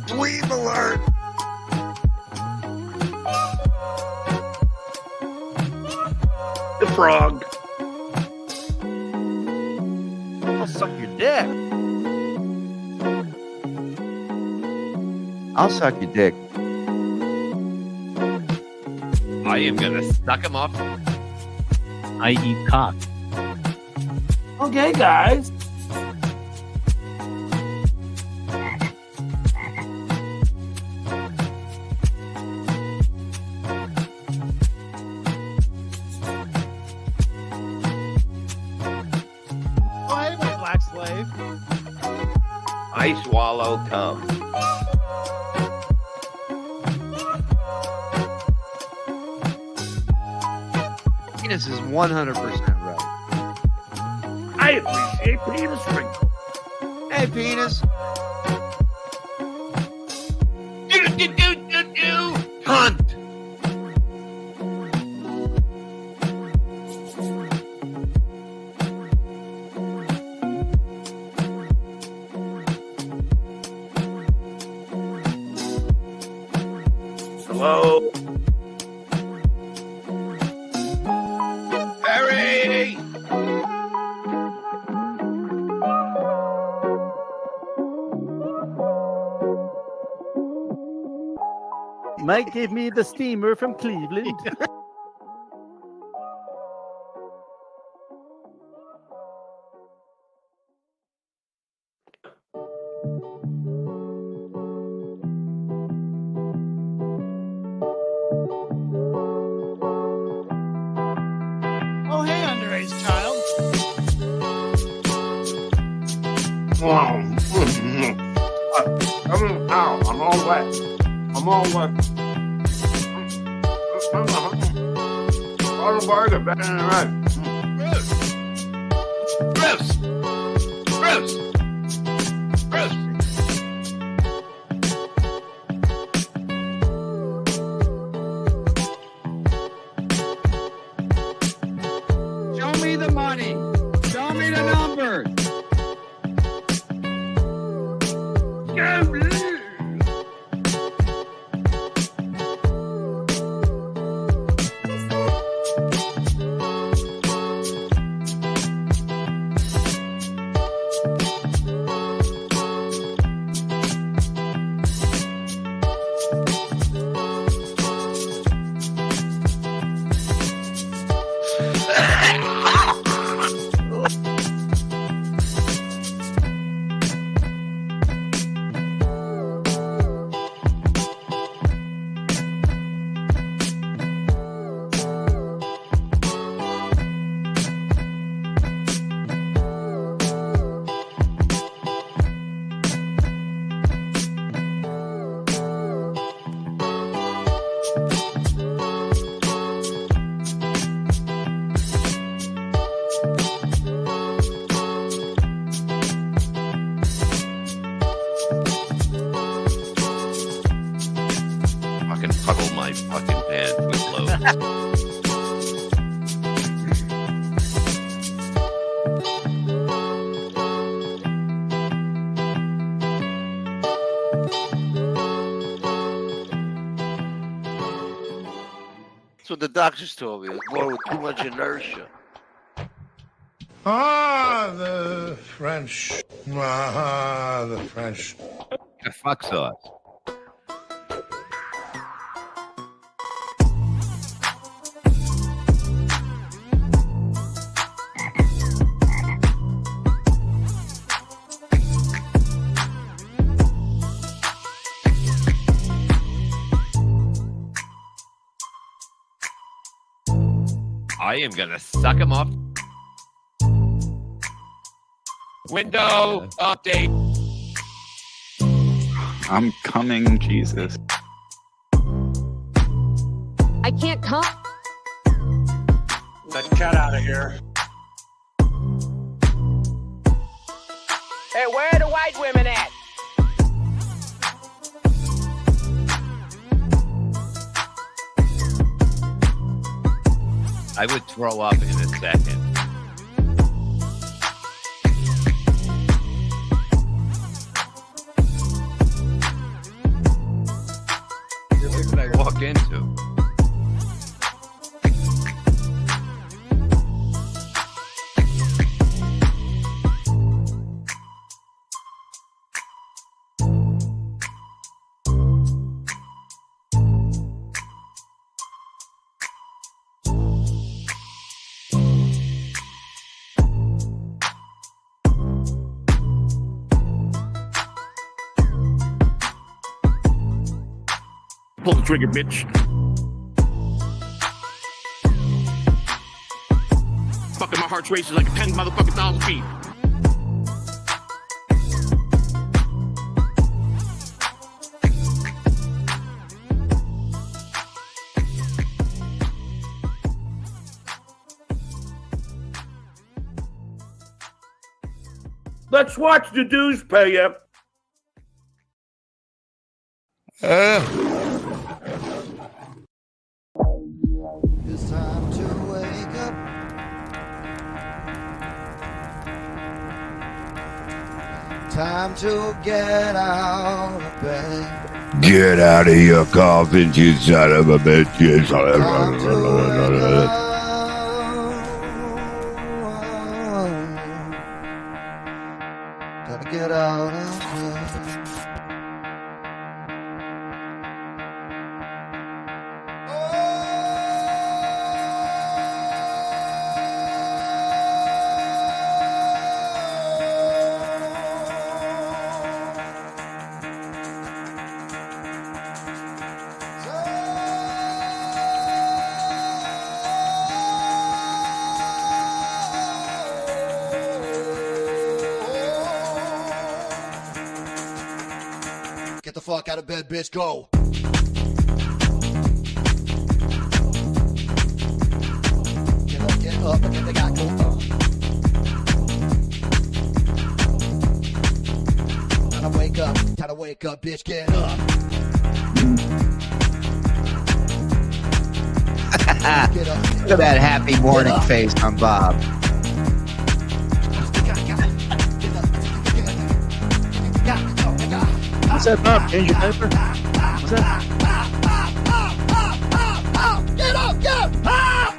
Dweeb alert! The frog. I'll suck your dick. I'll suck your dick. I am gonna suck him off. I eat cock. Okay, guys. Oh, hey, my black slave. I swallow cum. Penis is 100% right. I appreciate penis sprinkle. Hey, penis. Hunt. Hello? Harry! Mike gave me the steamer from Cleveland. Oh, hey, underage child. I'm all wet. I'm all wet. All the burger better than the rest. Bruce! Bruce! Bruce! Show me the money. Show me the numbers. Fucking puddle my fucking pants with loads. That's what the doctors told me. It was born with too much inertia. Ah, the French. Ah, the French. The fuck sauce. I am gonna suck him off. Window update. I'm coming, Jesus. I can't come. That cat out of here. Hey, where are the white women at? I would throw up in a second. What did I walk into? Pull the trigger, bitch. Fucking my heart's racing like a 10 motherfucking thousand feet. Let's watch the dues pay you. It's time to wake up. Time to get out of bed. Get out of your coffin, you son of a bitch. Time to wake up. Gotta get out of bed. Get the fuck out of bed, bitch. Go. Get up, and get the guy go. Time to wake up. Time to wake up, bitch. Get up. Get up. Look at that happy morning face on Bob. What's that, Bob? Change your diaper? What's that? Get up, get up!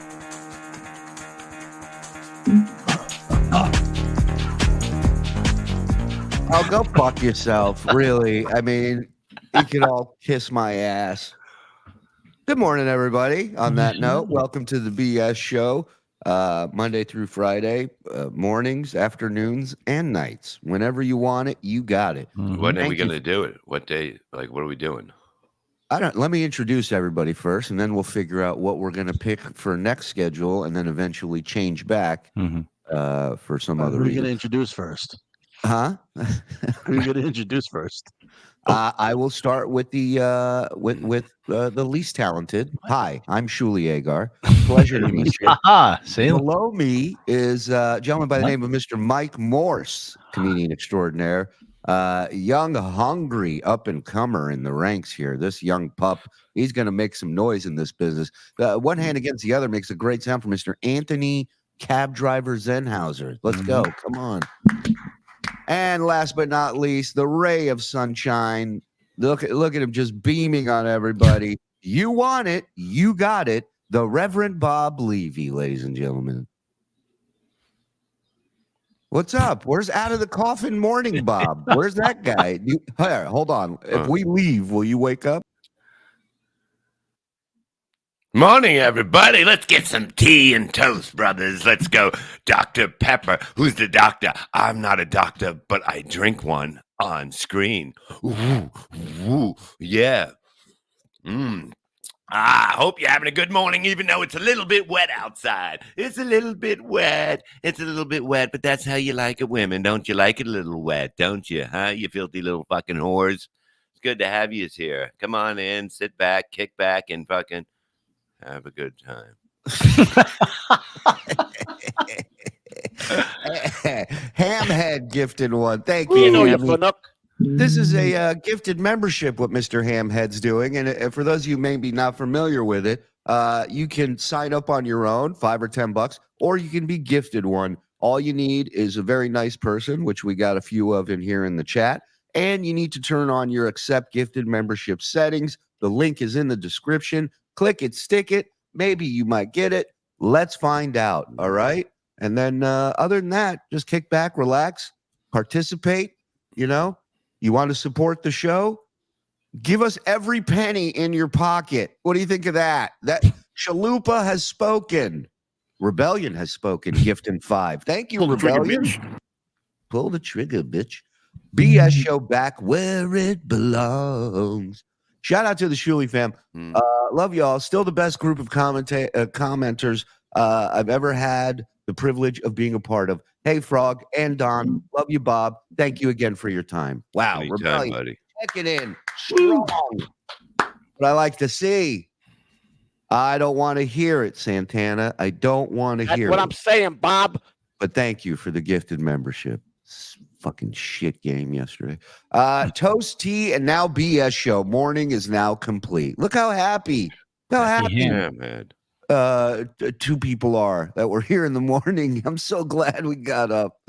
Oh, go fuck yourself. Really. I mean, you could all kiss my ass. Good morning, everybody. On that note, welcome to the BS show. Monday through Friday, mornings, afternoons, and nights. Whenever you want it, you got it. When are Thank we going you. to do it? What day? Like, what are we doing? Let me introduce everybody first, and then we'll figure out what we're going to pick for next schedule, and then eventually change back for some other Who are you reason. going to introduce first? Huh? Who are you going to introduce first? I will start with the least talented. Hi, I'm Shuli Agar. Pleasure to meet you. See? Below me is a gentleman by the name of Mr. Mike Morse, comedian extraordinaire. Young, hungry up-and-comer in the ranks here. This young pup, he's going to make some noise in this business. One hand against the other makes a great sound for Mr. Anthony Cab Driver Zenhauser. Let's go. Come on. And last but not least, the ray of sunshine. Look at him just beaming on everybody. You want it, you got it. The Reverend Bob Levy, ladies and gentlemen. What's up? Where's out of the coffin morning, Bob? Where's that guy? Here, hold on. If we leave, will you wake up? Morning, everybody. Let's get some tea and toast, brothers. Let's go. Dr. Pepper. Who's the doctor? I'm not a doctor, but I drink one on screen. Ooh, ooh, yeah. I hope you're having a good morning, even though it's a little bit wet outside. It's a little bit wet. It's a little bit wet, but that's how you like it, women. Don't you like it a little wet, don't you? Huh? You filthy little fucking whores. It's good to have you here. Come on in, sit back, kick back, and fucking have a good time. Hamhead gifted one. Thank you. You know, you Hammy. fun up. This is a gifted membership, what Mr. Hamhead's doing. And for those of you maybe not familiar with it, you can sign up on your own, $5 or $10, or you can be gifted one. All you need is a very nice person, which we got a few of in here in the chat. And you need to turn on your accept gifted membership settings. The link is in the description. Click it, stick it. Maybe you might get it. Let's find out. All right. And then other than that, just kick back, relax, participate. You know, you want to support the show? Give us every penny in your pocket. What do you think of that? That Chalupa has spoken. Rebellion has spoken. Gift in 5. Thank you, Rebellion. Pull the trigger, bitch. BS show back where it belongs. Shout out to the Shuli fam. Love y'all. Still the best group of commenters I've ever had the privilege of being a part of. Hey, Frog and Don. Love you, Bob. Thank you again for your time. Wow. Anytime, Rebellion. buddy. Check it in. Strong. What I like to see. I don't want to hear it, Santana. I don't want to hear it. That's what I'm saying, Bob. But thank you for the gifted membership. Fucking shit game yesterday. Toast Tea and now BS show. Morning is now complete. Look how happy. How happy. Yeah, man. 2 people are that were here in the morning. I'm so glad we got up.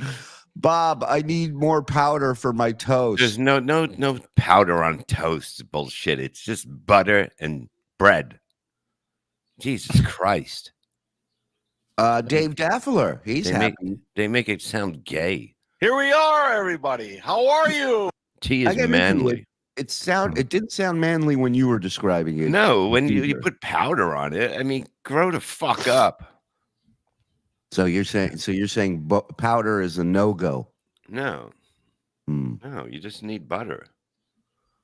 Bob, I need more powder for my toast. There's no powder on toast. Bullshit. It's just butter and bread. Jesus Christ. Dave Daffler, he's happy. They make it sound gay. Here we are, everybody. How are you? Tea is manly. It didn't sound manly when you were describing it. No, when you put powder on it, I mean, grow the fuck up. So you're saying powder is a no-go. No. No, you just need butter.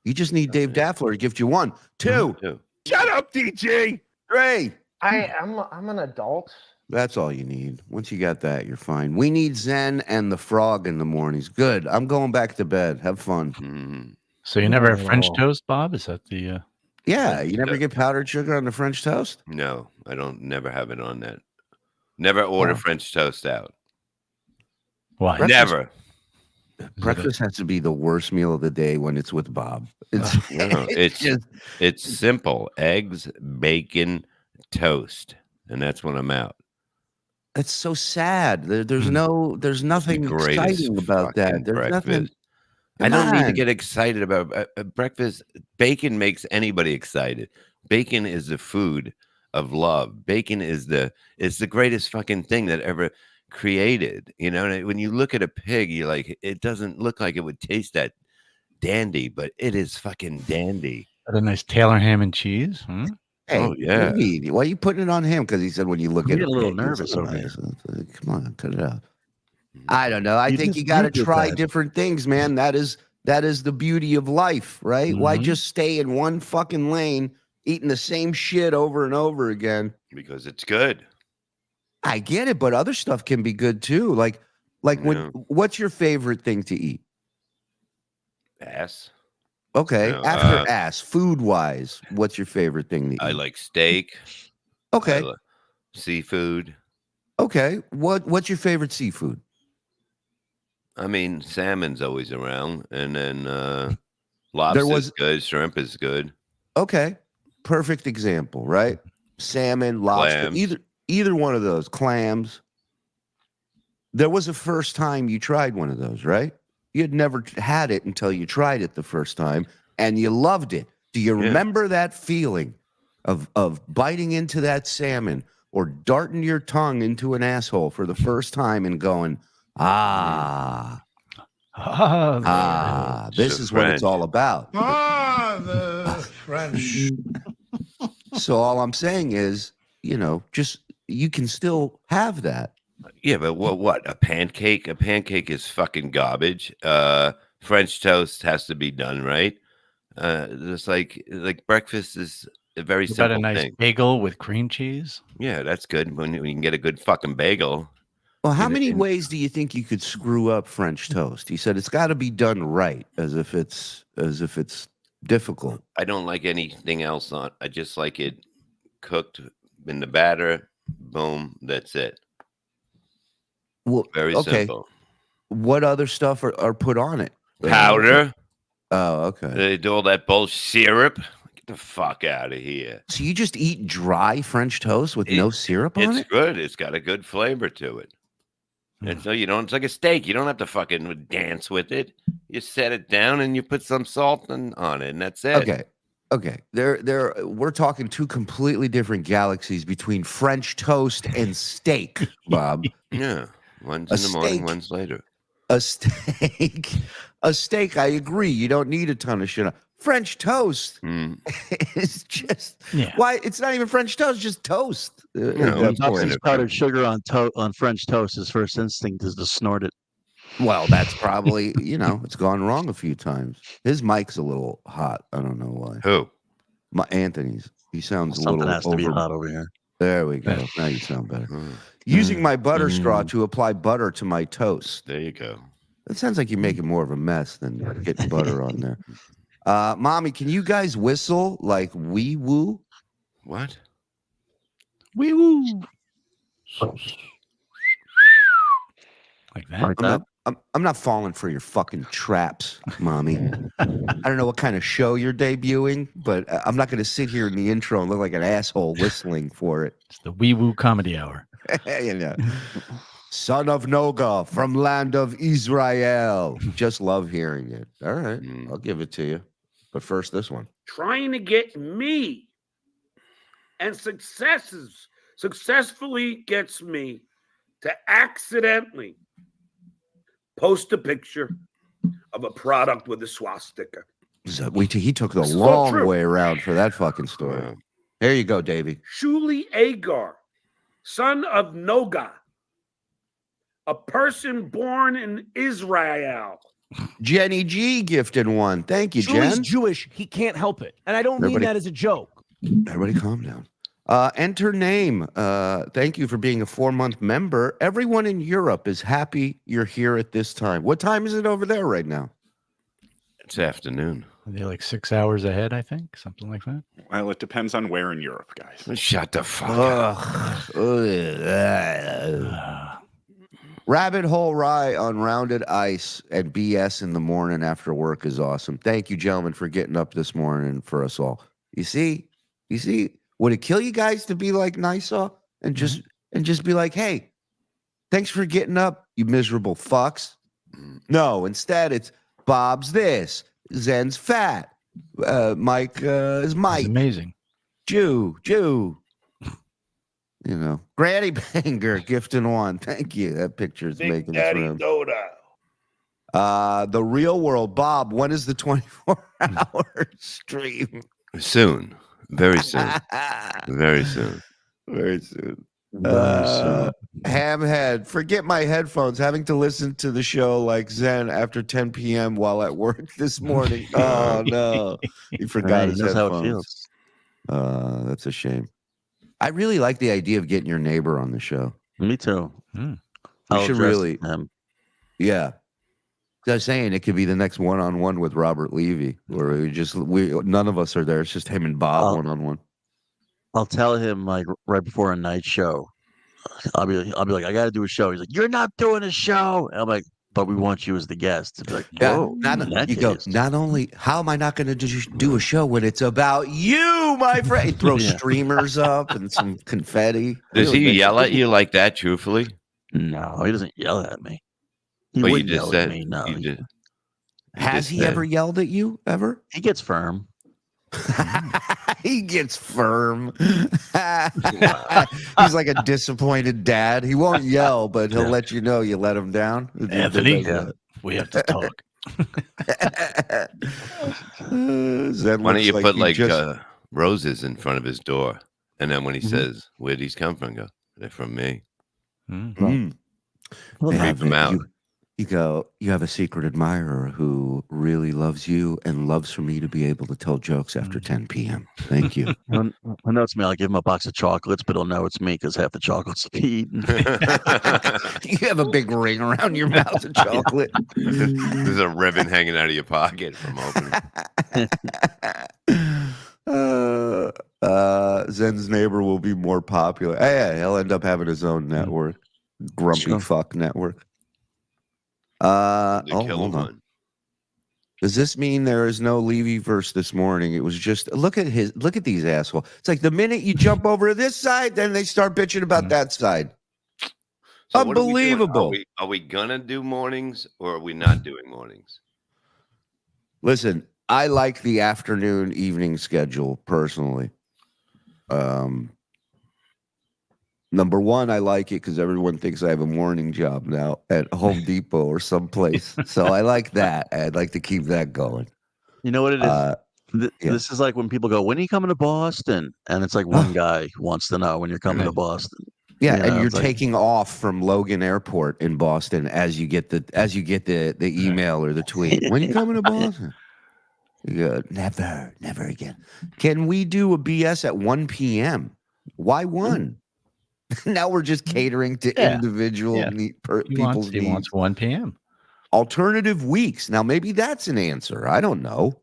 You just need Dave Daffler to gift you 1. 2. Shut up, DJ. 3. I'm an adult. That's all you need. Once you got that, you're fine. We need Zen and the Frog in the mornings. Good. I'm going back to bed. Have fun. So you never have French toast, Bob? Is that the? Yeah, you never get powdered sugar on the French toast? No, I don't. Never have it on that. Never order French toast out. Why? Never. Breakfast has to be the worst meal of the day when it's with Bob. It's simple: eggs, bacon, toast, and that's when I'm out. That's so sad. There's nothing exciting about that. There's breakfast. nothing. I don't need to get excited about breakfast. Bacon makes anybody excited. Bacon is the food of love. Bacon is the greatest fucking thing that ever created. You know, and when you look at a pig, you're like, it doesn't look like it would taste that dandy, but it is fucking dandy. A nice Taylor ham and cheese. Hey, oh yeah. Why are you putting it on him? Because he said when you look at it, a little nervous over here. Come on, cut it out. I don't know. I think you got to try different things, man. That is the beauty of life, right? Why just stay in one fucking lane, eating the same shit over and over again? Because it's good. I get it, but other stuff can be good too. Like what's your favorite thing to eat? Ass. Okay, after ass, food wise, what's your favorite thing to eat? I like steak. Okay. Seafood. Okay. What's your favorite seafood? I mean, salmon's always around, and then lobster's good, shrimp is good. Okay, perfect example, right? Salmon, lobster, clams. either one of those, clams. There was a first time you tried one of those, right? You had never had it until you tried it the first time, and you loved it. Do you remember that feeling of biting into that salmon or darting your tongue into an asshole for the first time and going, this is what it's all about. The French. So all I'm saying is, just you can still have that. Yeah, but what? A pancake? A pancake is fucking garbage. French toast has to be done right. Just like breakfast is a very simple a nice thing. Bagel with cream cheese? Yeah, that's good when you can get a good fucking bagel. Well, how many ways do you think you could screw up French toast? He said it's got to be done right, as if it's difficult. I don't like anything else on. I just like it cooked in the batter. Boom, that's it. Well, very simple. What other stuff are put on it? Powder. Oh, okay. They do all that bullshit syrup. Get the fuck out of here. So you just eat dry French toast with no syrup on it? It's good. It's got a good flavor to it. And so it's like a steak. You don't have to fucking dance with it. You set it down and you put some salt on it, and that's it. Okay. Okay, we're talking two completely different galaxies between French toast and steak, Bob. Yeah, one's A in the morning, steak. one's later. A steak, I agree. You don't need a ton of shit. French toast is just why it's not even French toast, just toast. Powdered sugar on French toast. His first instinct is to snort it. Well, that's probably it's gone wrong a few times. His mic's a little hot. I don't know why. Who? Anthony's. He sounds a Something little has to be hot over here. There we go. Now you sound better. Using my butter straw to apply butter to my toast. There you go. It sounds like you're making more of a mess than getting butter on there. Mommy, can you guys whistle like wee woo? What? Wee woo. Like that? I'm not falling for your fucking traps, Mommy. I don't know what kind of show you're debuting, but I'm not going to sit here in the intro and look like an asshole whistling for it. It's the Wee Woo Comedy Hour. Son of Noga from land of Israel. Just love hearing it. All right, I'll give it to you. But first, this one. Trying to get me and successfully gets me to accidentally post a picture of a product with a swastika. He took the long way around for that fucking story. Wow. There you go, Davey. Shuli Agar, son of Noga, a person born in Israel. Jenny G gifted one. Thank you, Shuli's Jen. Jewish. He can't help it. And I don't mean that as a joke. Everybody calm down. Enter name. Thank you for being a 4-month member. Everyone in Europe is happy you're here at this time. What time is it over there right now? It's afternoon. They're like 6 hours ahead, I think. Something like that. Well, it depends on where in Europe, guys. Shut the fuck up. Rabbit hole rye on rounded ice and BS in the morning after work is awesome. Thank you, gentlemen, for getting up this morning for us all. You see, would it kill you guys to be like Nysaw and just be like, hey, thanks for getting up, you miserable fucks? No, instead it's Bob's this, Zen's fat, Mike is Mike. It's amazing. Jew. Granny Banger gifting one. Thank you. That picture is making its round. The real world, Bob. When is the 24-hour stream? Soon. Very soon. Very soon. Very soon. Hamhead, forget my headphones. Having to listen to the show like Zen after 10 p.m. while at work this morning. Oh, no. He forgot his headphones. How it feels. That's a shame. I really like the idea of getting your neighbor on the show. Me too. You should really. Yeah. I was saying it could be the next one-on-one with Robert Levy, where none of us are there. It's just him and Bob one-on-one. I'll tell him like right before a night show. I'll be like, I got to do a show. He's like, you're not doing a show. And I'm like, but we want you as the guest. It's like, whoa. Not only, how am I not going to do a show when it's about you, my friend? He throws streamers up and some confetti. Does he yell at you like that, truthfully? No, he doesn't yell at me. He but wouldn't you just yell said, at me. No. Has he ever yelled at you, ever? He gets firm. He gets firm. He's like a disappointed dad. He won't yell, but he'll let you know you let him down. Anthony, we have to talk. Why don't you put roses in front of his door, and then when he says, "Where'd these come from?" Go, "They're from me." Creep him out. You go, you have a secret admirer who really loves you and loves for me to be able to tell jokes after 10 p.m. Thank you. Who knows me? I'll give him a box of chocolates, but he'll know it's me because half the chocolates will be eaten. You have a big ring around your mouth of chocolate. There's a ribbon hanging out of your pocket from opening. Zen's neighbor will be more popular. Yeah, he'll end up having his own network. Grumpy fuck network. Hold on. Does this mean there is no Levy verse this morning? It was just look at these assholes. It's like the minute you jump over to this side, then they start bitching about that side. So unbelievable. Are we gonna do mornings or are we not doing mornings? Listen, I like the afternoon evening schedule personally. Number one, I like it because everyone thinks I have a morning job now at Home Depot or someplace. So I like that. I'd like to keep that going. You know what it is? This is like when people go, "When are you coming to Boston?" And it's like one guy wants to know when you're coming to Boston. Yeah, You and know, you're it's like- taking off from Logan Airport in Boston as you get the email or the tweet. When are you coming to Boston? You go, never again. Can we do a BS at 1 p.m.? Why 1? Now we're just catering to individual people's needs. He wants 1 p.m. Alternative weeks. Now maybe that's an answer. I don't know.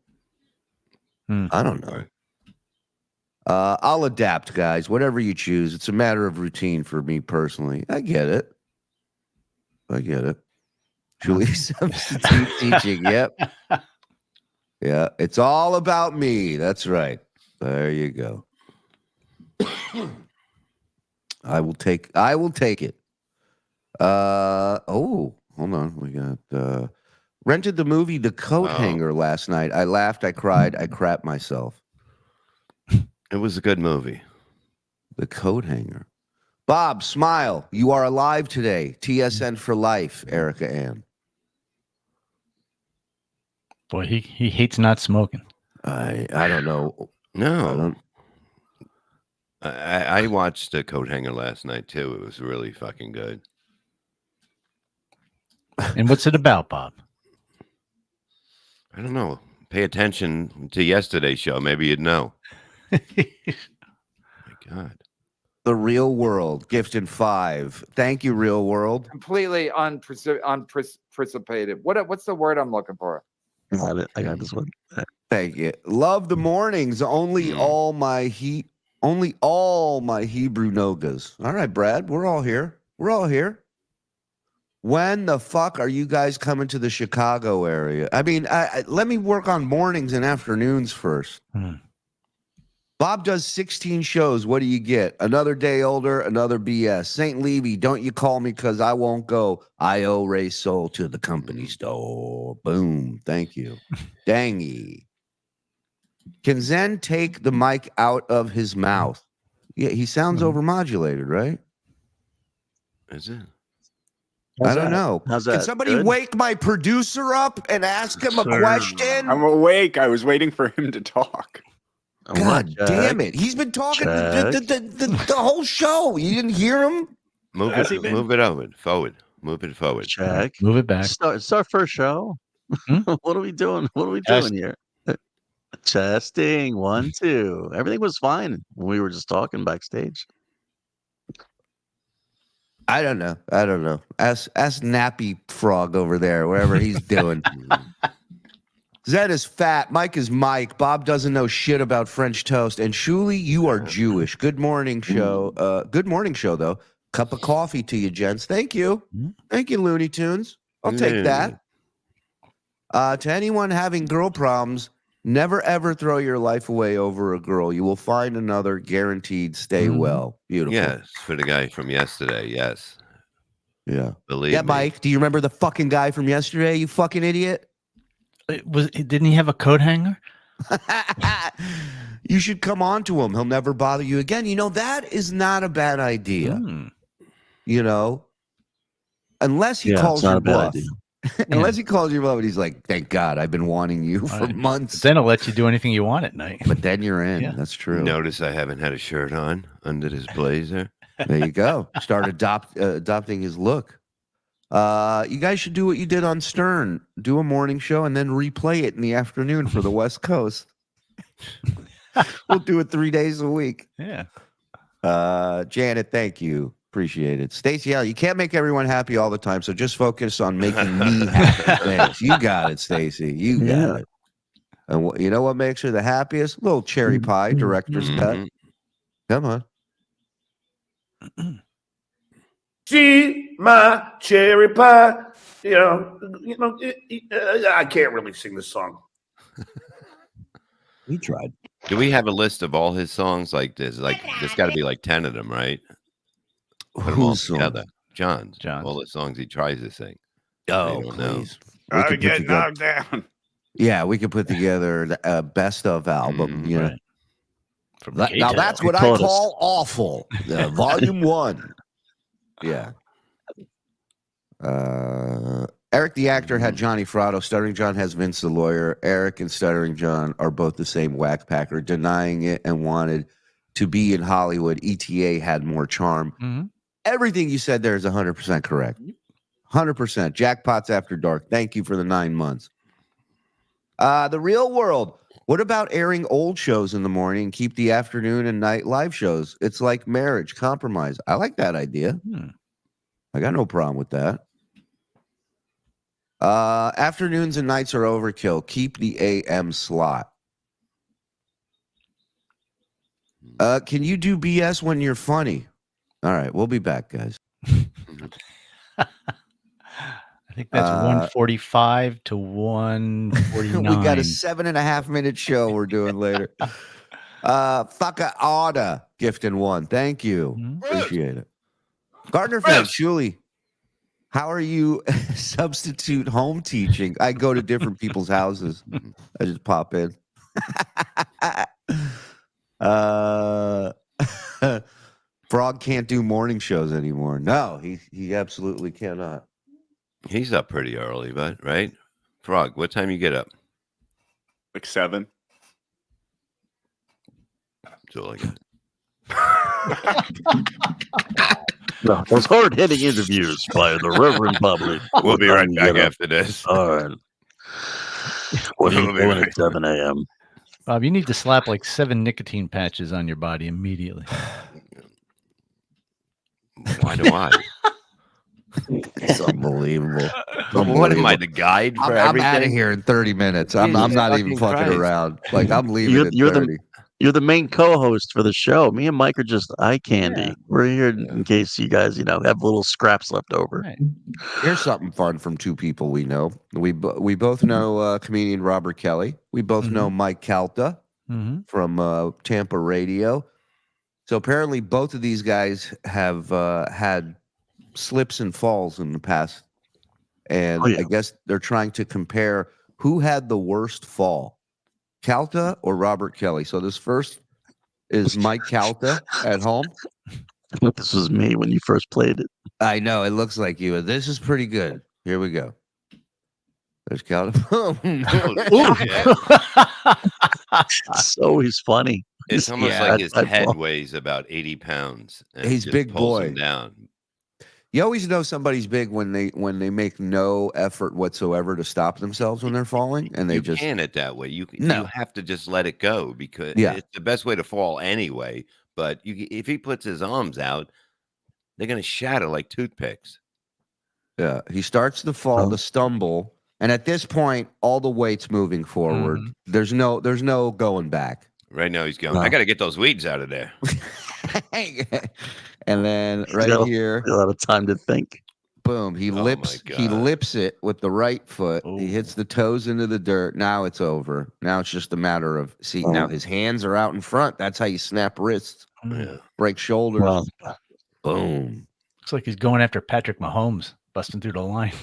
I don't know. I'll adapt, guys. Whatever you choose. It's a matter of routine for me personally. I get it. Shuli substitute teaching. Yep. Yeah. It's all about me. That's right. There you go. I will take it. Hold on. We got rented the movie The Coat Hanger last night. I laughed, I cried, I crapped myself. It was a good movie. The Coat Hanger. Bob, smile. You are alive today. TSN for life, Erica Ann. Boy, he hates not smoking. I don't know. No. I watched The Coat Hanger last night too. It was really fucking good. And what's it about, Bob? I don't know. Pay attention to yesterday's show. Maybe you'd know. My God. The Real World, gift in 5. Thank you, Real World. Completely unprecipited. What's the word I'm looking for? I got this one. Thank you. Love the mornings. Only all my Hebrew nogas. All right, Brad. We're all here. When the fuck are you guys coming to the Chicago area? I mean, let me work on mornings and afternoons first. Bob does 16 shows. What do you get? Another day older, another BS. St. Levy, don't you call me because I won't go. I owe Ray Soul to the company store. Boom. Thank you. Dangy. Can Zen take the mic out of his mouth? Yeah, he sounds overmodulated, right? Is it? I don't know. How's Can that? somebody Good? wake my producer up and ask him a question? I'm awake. I was waiting for him to talk. God damn it. He's been talking the whole show. You didn't hear him? Move it forward. Move it forward. Check. Move it back. It's our first show. What are we doing? What are we Test. doing here? Testing 1, 2. Everything was fine when we were just talking backstage. I don't know. Ask Nappy Frog over there, wherever he's doing. Zed is fat. Mike is Mike. Bob doesn't know shit about French toast. And Shuli, you are Jewish. Good morning show. Good morning show, though. Cup of coffee to you, gents. Thank you. Thank you, Looney Tunes. I'll take that. To anyone having girl problems, never ever throw your life away over a girl. You will find another, guaranteed. Stay well. Beautiful. Yes, for the guy from yesterday. Yes. Yeah. Believe yeah, me. Mike. Do you remember the fucking guy from yesterday? You fucking idiot. Didn't he have a coat hanger? You should come on to him. He'll never bother you again. You know, that is not a bad idea. You know, unless he calls your bluff. Unless he calls you bluff and he's like, thank God, I've been wanting you for months. But then he'll let you do anything you want at night. But then you're in. Yeah. That's true. Notice I haven't had a shirt on under this blazer. There you go. Start adopting his look. You guys should do what you did on Stern. Do a morning show and then replay it in the afternoon for the West Coast. We'll do it 3 days a week. Yeah. Janet, thank you. Appreciate it. Stacey, you can't make everyone happy all the time, so just focus on making me happy. Thanks. You got it, Stacey. You got it. And you know what makes her the happiest? Little cherry pie, director's cut. Come on. See my cherry pie. I can't really sing this song. We tried. Do we have a list of all his songs? Like there's got to be like 10 of them, right? Put them all together. John's. All the songs he tries to sing. Oh, I don't know. I get knocked down. Yeah, we could put together a best of album. You know, Right. From now that's what I call awful. Volume 1. Yeah. Eric the actor had Johnny Fratto. Stuttering John has Vince the lawyer. Eric and Stuttering John are both the same whack packer, denying it and wanted to be in Hollywood. ETA had more charm. Mm-hmm. Everything you said there is 100% correct. 100%. Jackpots After Dark. Thank you for the 9 months. The Real World. What about airing old shows in the morning? Keep the afternoon and night live shows. It's like marriage, compromise. I like that idea. I got no problem with that. Afternoons and nights are overkill. Keep the AM slot. Can you do BS when you're funny? All right, we'll be back, guys. I think that's 145 to 149. We got a 7.5 minute show we're doing later. Fucka Auda gifting 1. Thank you. Appreciate it. Gardner fan, Shuli, how are you substitute home teaching? I go to different people's houses. I just pop in. Frog can't do morning shows anymore. No, he absolutely cannot. He's up pretty early, but right? Frog, what time you get up? Like 7. That's all I got. No, those hard-hitting interviews by the Reverend Bubbly. We'll be right back after this. All right. What are you doing at 7 a.m.? Bob, you need to slap like 7 nicotine patches on your body immediately. Why do I? It's unbelievable. What am I, the guide for everything? I'm out of here in 30 minutes. I'm not even fucking around. Like, I'm leaving You're 30. You're the main co-host for the show. Me and Mike are just eye candy. Yeah. We're here in case you guys, have little scraps left over. Right. Here's something fun from 2 people we know. We both know comedian Robert Kelly. We both know Mike Calta from Tampa Radio. So apparently both of these guys have had slips and falls in the past. And I guess they're trying to compare who had the worst fall, Calta or Robert Kelly. So this first is Mike Calta at home. I think this was me when you first played it. I know. It looks like you. This is pretty good. Here we go. There's Calta. It's always funny. It's almost like his head weighs about 80 pounds. And he's big boy. Him down. You always know somebody's big when they make no effort whatsoever to stop themselves when they're falling, and they just can it that way. You have to just let it go because it's the best way to fall anyway. But if he puts his arms out, they're going to shatter like toothpicks. Yeah, he starts to fall, to stumble, and at this point, all the weight's moving forward. There's no going back. Right now, he's going. I got to get those weeds out of there. And then here, a lot of time to think. Boom! He lips it with the right foot. He hits the toes into the dirt. Now it's over. Now it's just a matter of now his hands are out in front. That's how you snap wrists, break shoulders. Boom! Looks like he's going after Patrick Mahomes, busting through the line.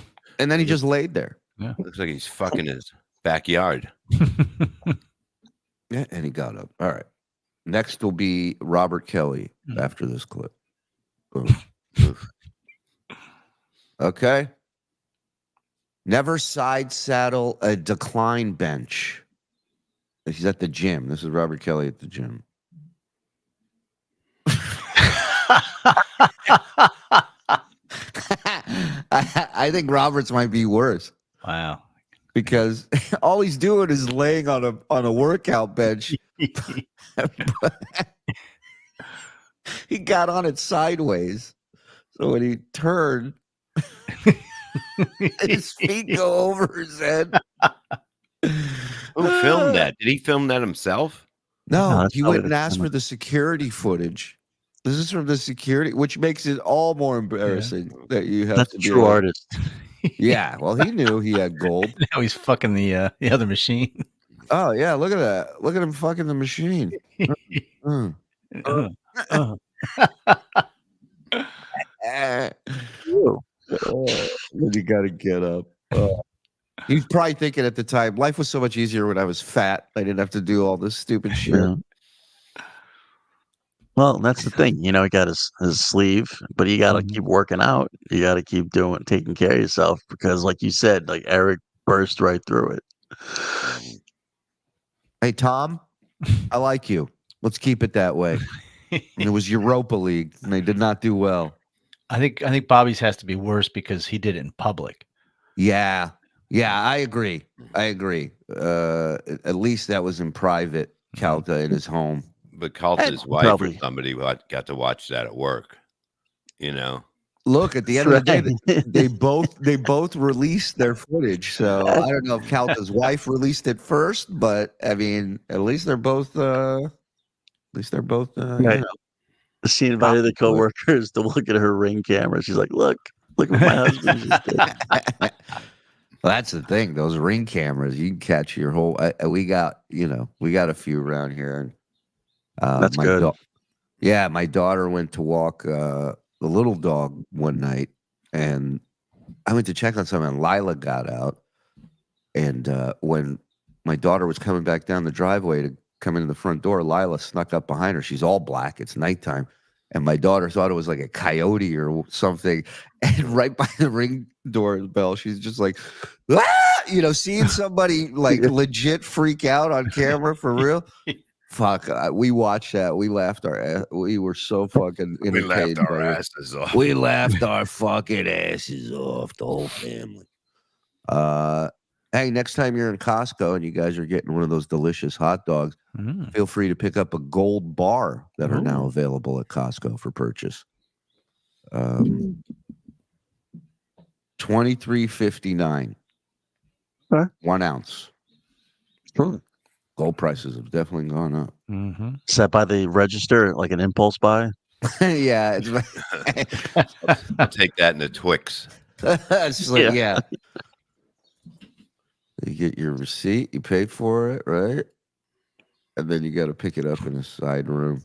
And then he just laid there. Yeah, looks like he's fucking his backyard. Yeah, and he got up. All right. Next will be Robert Kelly after this clip. Boom. Okay. Never side saddle a decline bench. He's at the gym. This is Robert Kelly at the gym. I think Robert's might be worse. Wow. Because all he's doing is laying on a workout bench. He got on it sideways. So when he turned, his feet go over his head. Who filmed that? Did he film that himself? No, he went and asked for the security footage. This is from the security, which makes it all more embarrassing that you have to be true artist. Yeah, well, he knew he had gold. Now he's fucking the other machine. Oh yeah, look at that! Look at him fucking the machine. You got to get up. He's probably thinking at the time, life was so much easier when I was fat. I didn't have to do all this stupid shit. Yeah. Well, that's the thing. He got his sleeve, but you got to keep working out. You got to keep taking care of yourself because, like you said, like Eric burst right through it. Hey, Tom, I like you. Let's keep it that way. And it was Europa League, and they did not do well. I think Bobby's has to be worse because he did it in public. Yeah, I agree. At least that was in private, Calta in his home. But Calta's wife or somebody got to watch that at work. Look, at the end of the day, they both released their footage. So I don't know if Calta's wife released it first, but I mean, at least they're both. Right. She invited the coworkers to look at her Ring camera. She's like, "Look what my husband just did." Well, that's the thing. Those Ring cameras, you can catch your whole. We got a few around here. That's good. My daughter went to walk the little dog one night, and I went to check on something. And Lila got out, and when my daughter was coming back down the driveway to come into the front door, Lila snuck up behind her. She's all black. It's nighttime. And my daughter thought it was like a coyote or something. And right by the Ring doorbell, she's just like, ah! Seeing somebody like legit freak out on camera for real. Fuck, we watched that. We laughed our ass. We were so fucking entertained. We laughed our asses off. We laughed our fucking asses off, the whole family. Hey, next time you're in Costco and you guys are getting one of those delicious hot dogs, feel free to pick up a gold bar that are now available at Costco for purchase. $23.59. 1 ounce. Sure. Gold prices have definitely gone up. Is that by the register, like an impulse buy? Yeah. I'll take that in the Twix. It's just like, yeah. You get your receipt, you pay for it, right? And then you got to pick it up in a side room.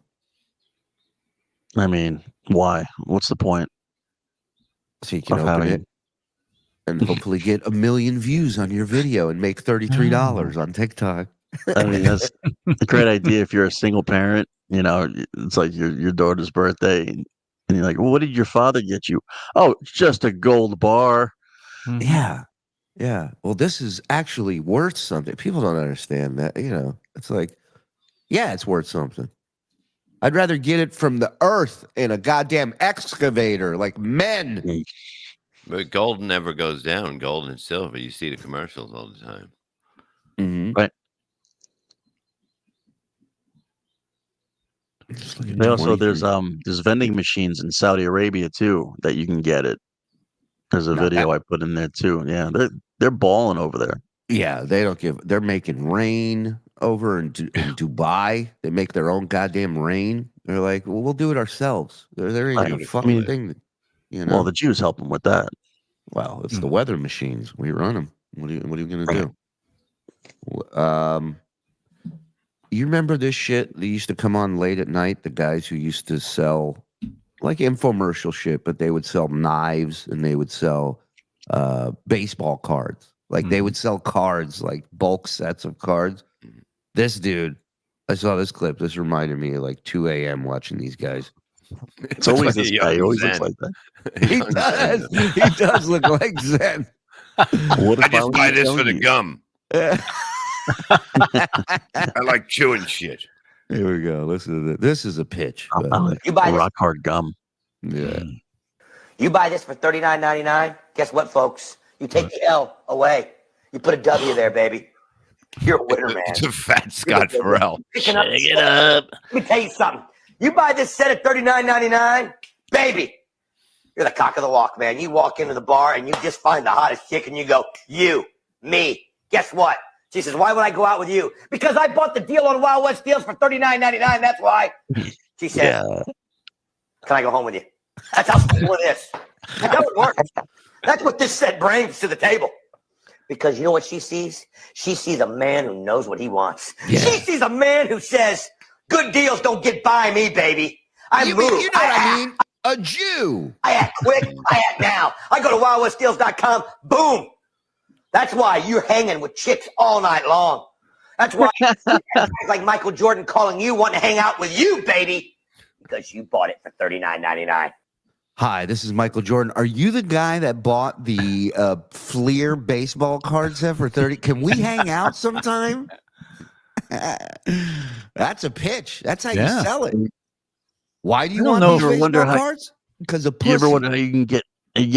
I mean, why? What's the point? So you can open it and hopefully get 1 million views on your video and make $33 on TikTok. I mean, that's a great idea if you're a single parent. It's like your daughter's birthday, and you're like, well, "What did your father get you?" "Oh, just a gold bar." Yeah. Well, this is actually worth something. People don't understand that. It's like, yeah, it's worth something. I'd rather get it from the earth in a goddamn excavator, like men. But gold never goes down. Gold and silver. You see the commercials all the time. Right. There's vending machines in Saudi Arabia too that you can get it. There's a video I put in there too. Yeah, they're balling over there. Yeah, they're making rain over in Dubai. They make their own goddamn rain. They're like, well, we'll do it ourselves. There ain't a fucking thing. Well, the Jews help them with that. Well, it's the weather machines. We run them. What are you gonna do? You remember this shit? They used to come on late at night. The guys who used to sell like infomercial shit, but they would sell knives and they would sell baseball cards. Like they would sell cards, like bulk sets of cards. This dude, I saw this clip. This reminded me of like 2 a.m. watching these guys. It's always this guy. He always looks like that. He does. He does look like Zen. I just buy this for the gum. I like chewing shit. Here we go. Listen to this. This is a pitch. You buy rock hard gum. Yeah. You buy this for $39.99. Guess what, folks? You take the L away. You put a W there, baby. You're a winner, man. It's a fat Scott Farrell. Shake it up. Let me tell you something. You buy this set at $39.99, baby. You're the cock of the walk, man. You walk into the bar and you just find the hottest chick and you go, you, me. Guess what? She says, why would I go out with you? Because I bought the deal on Wild West Deals for $39.99. That's why. She said, can I go home with you? That's how simple it is. That's how it works. That's what this set brings to the table. Because you know what she sees? She sees a man who knows what he wants. Yeah. She sees a man who says, good deals don't get by me, baby. I move. You know what I mean? A Jew. I act quick. I act now. I go to wildwestdeals.com. Boom. That's why you're hanging with chicks all night long. That's why like Michael Jordan calling you, wanting to hang out with you, baby, because you bought it for $39.99. Hi, this is Michael Jordan. Are you the guy that bought the Fleer baseball card set for 30? Can we hang out sometime? That's a pitch. That's how you sell it. Why do you want these baseball cards? Because of pussy. You ever wonder how you can get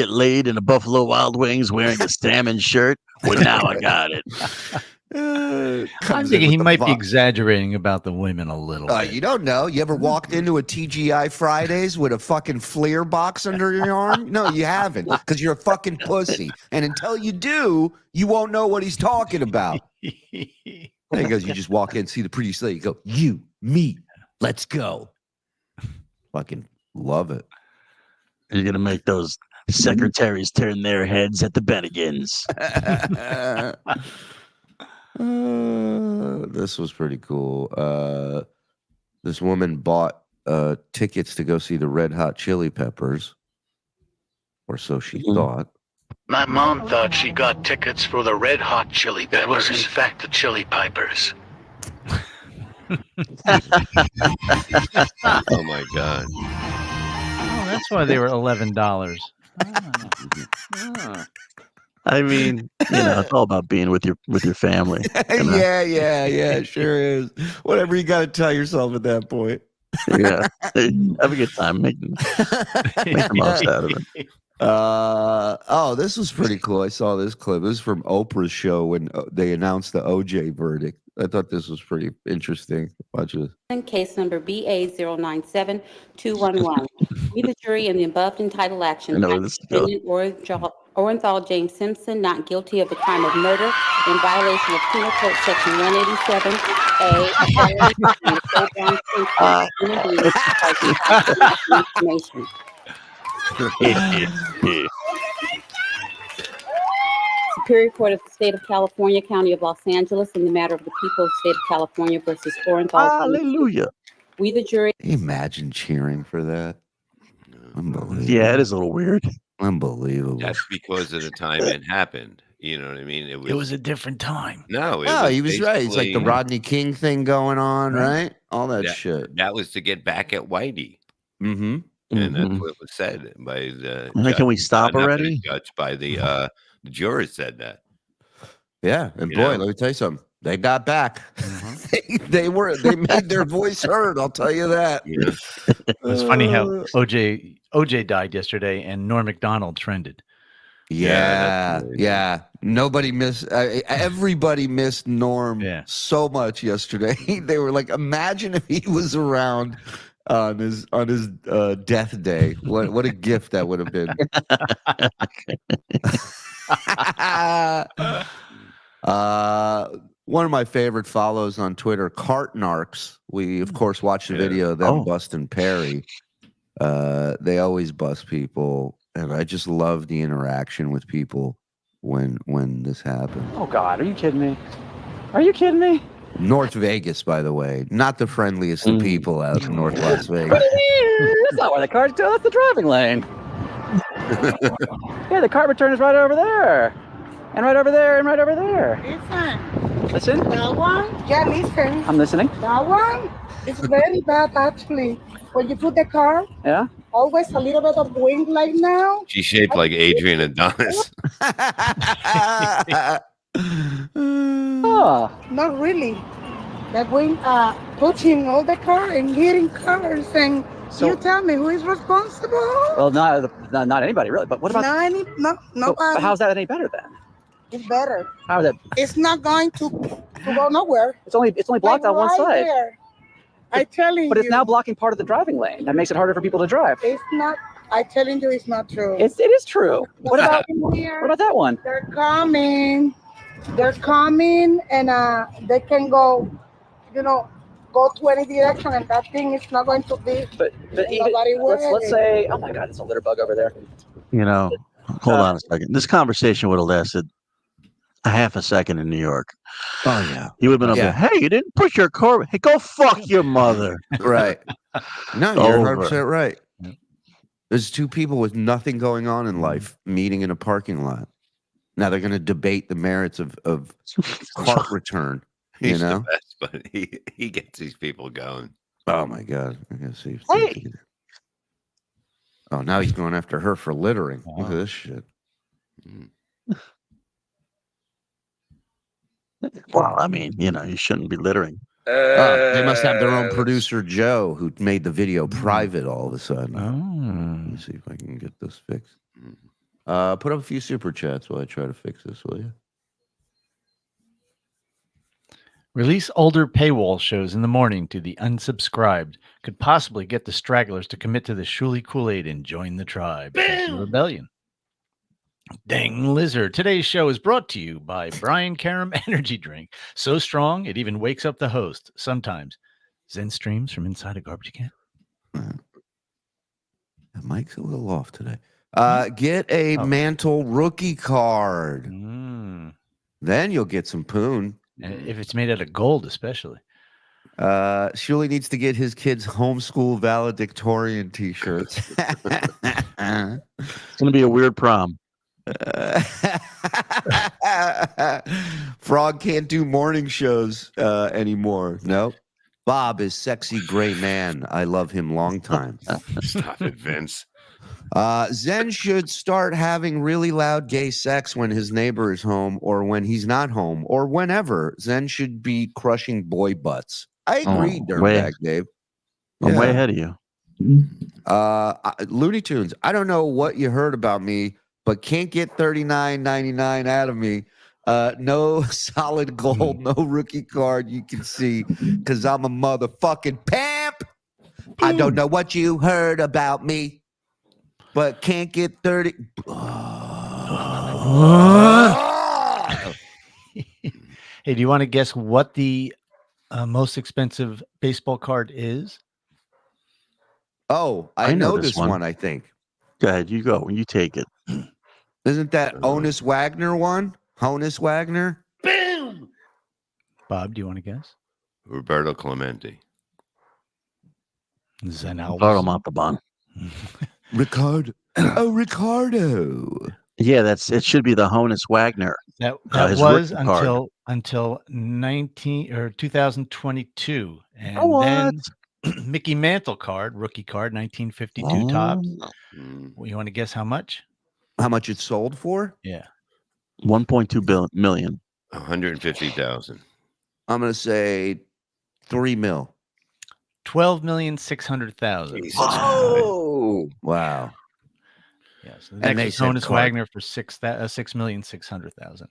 laid in a Buffalo Wild Wings wearing a salmon shirt? Well, now I got it. I'm thinking he might be exaggerating about the women a little bit. You don't know. You ever walked into a TGI Fridays with a fucking Fleer box under your arm? No, you haven't, because you're a fucking pussy. And until you do, you won't know what he's talking about. Because you just walk in, see the pretty slate, you go, you, me, let's go. Fucking love it. You're going to make those secretaries turn their heads at the Bennigans. This was pretty cool. This woman bought tickets to go see the Red Hot Chili Peppers, or so she thought. My mom thought she got tickets for the Red Hot Chili Peppers. That was, in fact, the Chili Pipers. Oh, my God. Oh, that's why they were $11. I mean, it's all about being with your family. Yeah, it sure is. Whatever you got to tell yourself at that point. Yeah, have a good time. Make the most out of it. This was pretty cool. I saw this clip. This is from Oprah's show when they announced the OJ verdict. I thought this was pretty interesting. Watch this. Case number BA097211. We, the jury, in the above entitled action, defendant Orenthal James Simpson not guilty of the crime of murder in violation of Penal Code Section 187A. Superior Court of the State of California, County of Los Angeles, in the matter of the people of the State of California versus Orenthal. Hallelujah. We, the jury. Imagine cheering for that. Unbelievable. Yeah, it is a little weird. Unbelievable. That's because of the time it happened. You know what I mean? It was a different time. No, he was right. It's like the Rodney King thing going on, right? All that shit. That was to get back at Whitey. Mm-hmm. And that's what was said by the judge. Can we stop already? Judge by the jurors said that. Yeah, and boy, let me tell you something. They got back. They made their voice heard. I'll tell you that. Yeah. It's funny how OJ died yesterday, and Norm Macdonald trended. Yeah. Nobody missed. Everybody missed Norm so much yesterday. They were like, imagine if he was around on his death day. What a gift that would have been. One of my favorite follows on Twitter, Cartnarks. We of course watched the video of them busting Perry. They always bust people, and I just love the interaction with people when this happened. Oh God, are you kidding me? Are you kidding me? North Vegas, by the way, not the friendliest of people out in North Las Vegas. That's not where the cars go. That's the driving lane. Yeah, the cart return is right over there. And right over there, and right over there. Listen. That one? Yeah, listen. I'm listening. That one is very bad, actually. When you put the car, always a little bit of wind like now. She's shaped like Adrian Adonis. Oh, not really. That wind pushing all the car and hitting cars, and you tell me who is responsible? Well, not anybody really. But what about? Nobody. But how's that any better then? It's better. How is that? It's not going to go nowhere. It's only blocked on one side. There. I telling you. But it's now blocking part of the driving lane. That makes it harder for people to drive. It's not. I telling you, it's not true. It is true. What about that one? They're coming, and they can go, go to any direction, and that thing is not going to be. But let's say, oh my God, there's a litter bug over there. Hold on a second. This conversation would have lasted a half a second in New York. Oh yeah, you would have been up there. Hey, you didn't push your car. Hey, go fuck your mother. Right. No, you're 100% right. There's two people with nothing going on in life meeting in a parking lot. Now they're going to debate the merits of cart return. He's you know, the best, but he gets these people going. Oh my God! I gotta see. If Oh, now he's going after her for littering. Look at this shit. Well, I mean, you shouldn't be littering. They must have their own producer, Joe, who made the video private all of a sudden. Let me see if I can get this fixed. Put up a few super chats while I try to fix this, will you? Release older paywall shows in the morning to the unsubscribed. Could possibly get the stragglers to commit to the Shuli Kool-Aid and join the tribe. The rebellion. Dang Lizard. Today's show is brought to you by Brian Karam Energy Drink. So strong, it even wakes up the host. Sometimes. Zen streams from inside a garbage can. That mic's a little off today. Get a Mantle rookie card. Then you'll get some poon. If it's made out of gold, especially. Shuli needs to get his kids homeschool valedictorian t-shirts. It's going to be a weird prom. Frog can't do morning shows anymore. Nope. Bob is sexy gray man. I love him long time. Stop it, Vince. Zen should start having really loud gay sex when his neighbor is home or when he's not home or whenever. Zen should be crushing boy butts. I agree, Dirtbag Dave. I'm way ahead of you. Looney Tunes, I don't know what you heard about me, but can't get $39.99 out of me. No solid gold, no rookie card you can see because I'm a motherfucking pimp. I don't know what you heard about me, but can't get 30. Hey, do you want to guess what the most expensive baseball card is? Oh, I know this one, I think. Go ahead, you go. You take it. Isn't that Honus Wagner one? Honus Wagner? Boom! Bob, do you want to guess? Roberto Clemente. Zen Alves. Ricardo Montalban. Ricardo. Oh, Ricardo. Yeah, it should be the Honus Wagner. That was until 2022. And then Mickey Mantle card, rookie card, 1952 tops. Well, you want to guess how much? How much it sold for? Yeah. 1.2 million. 150,000. I'm going to say 3 mil. 12,600,000. Oh, wow. Yeah, so the next is Honus Wagner for 6,600,000.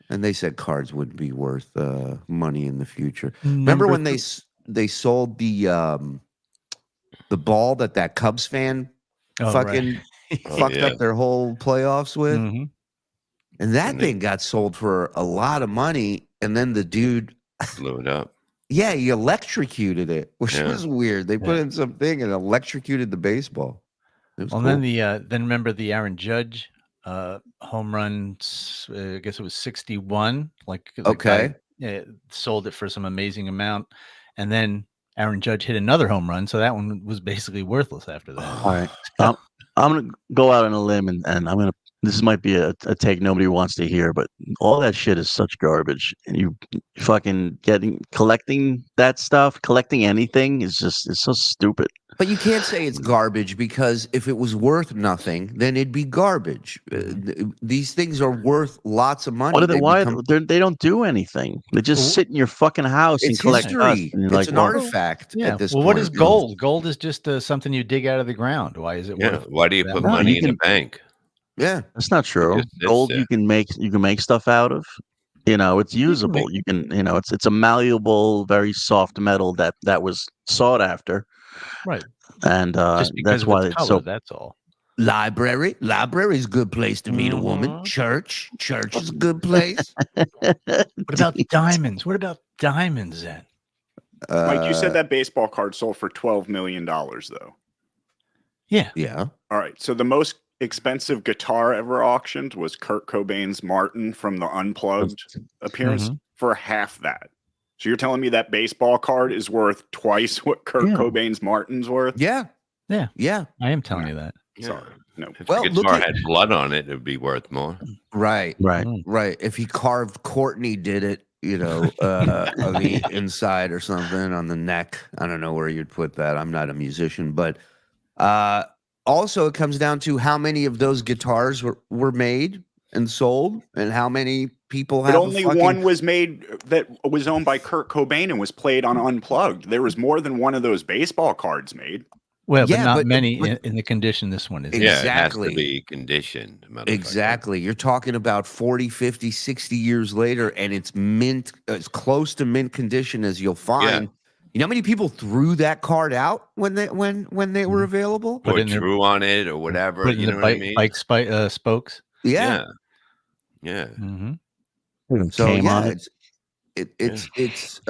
And they said cards would be worth money in the future. Remember when they sold the ball that Cubs fan fucking fucked up their whole playoffs with? Mm-hmm. And that thing got sold for a lot of money, and then the dude blew it up. Yeah, he electrocuted it, which was weird. They put in something and electrocuted the baseball. Well, cool. Then remember the Aaron Judge home runs. I guess it was 61. Like guy, sold it for some amazing amount, and then Aaron Judge hit another home run, so that one was basically worthless after that. All right, I'm gonna go out on a limb, and I'm gonna. This might be a take nobody wants to hear, but all that shit is such garbage. And you fucking collecting that stuff, collecting anything it's so stupid. But you can't say it's garbage because if it was worth nothing, then it'd be garbage. These things are worth lots of money. They don't do anything. They just sit in your fucking house and collect history. It's an artifact at this point. What is gold? Gold is just something you dig out of the ground. Why is it worth? Why do you put money in a bank? Yeah, that's not true. Gold you can make stuff out of. It's usable. You can it's a malleable, very soft metal that was sought after. Right. And that's why it's so. That's all. Library is a good place to meet a woman. Church is a good place. What about diamonds? What about diamonds then? Mike, you said that baseball card sold for $12 million, though. Yeah. Yeah. All right. So the most expensive guitar ever auctioned was Kurt Cobain's Martin from the Unplugged appearance for half that. So you're telling me that baseball card is worth twice what Kurt Cobain's Martin's worth? Yeah. I am telling you that. Sorry. No. If Well, the look guitar at- had blood on it, it'd be worth more. Right. Right. Right. If he carved Courtney did it, you know, on the inside or something on the neck. I don't know where you'd put that. I'm not a musician, but also it comes down to how many of those guitars were made and sold, and how many people have. But only one was made that was owned by Kurt Cobain and was played on Unplugged. There was more than one of those baseball cards made. Well, but not many in the condition this one is. Yeah, it has to be conditioned. Exactly. You're talking about 40, 50, 60 years later, and it's mint, as close to mint condition as you'll find. You know how many people threw that card out when they were available? Or drew on it or whatever. Put in You the know what I mean? bike spokes. Yeah. Yeah. So Came yeah, on it's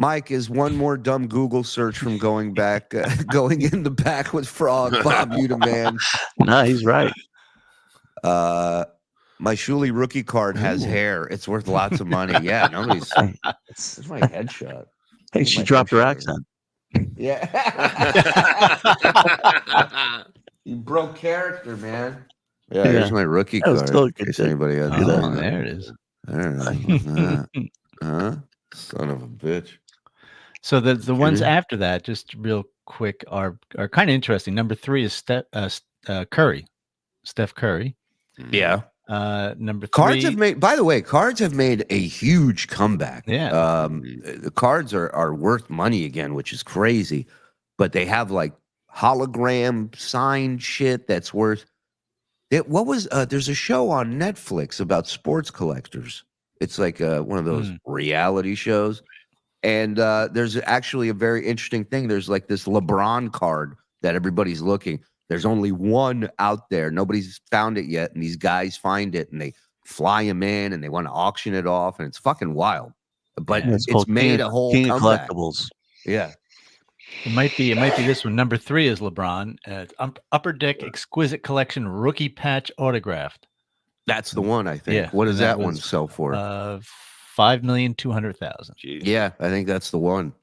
Mike, is one more dumb Google search from going back, going in the back with Frog, Bob, you the man. No, he's right. My Shuli rookie card has hair. It's worth lots of money. Yeah, nobody's. It's my headshot. Hey, she dropped her accent. Yeah. You broke character, man. Yeah, here's my rookie That was card. still a In good case thing. anybody has Oh, there it is. I don't know. Huh? Son of a bitch. So the ones after that, just real quick, are kind of interesting. Number 3 is Curry, Steph Curry. Yeah. Number 3. Cards have made. By the way, cards have made a huge comeback. Yeah. The cards are worth money again, which is crazy. But they have like hologram signed shit that's worth. What was? There's a show on Netflix about sports collectors. It's like one of those reality shows. And there's actually a very interesting thing. There's like this LeBron card that everybody's looking. There's only one out there. Nobody's found it yet. And these guys find it and they fly him in and they want to auction it off. And it's fucking wild. But it's made a whole King of comeback. Collectibles. Yeah. It might be this one. Number 3 is LeBron. Upper Deck Exquisite Collection Rookie Patch Autographed. That's the one, I think. Yeah, What does and that that one was, sell for? $5,200,000. Yeah, I think that's the one.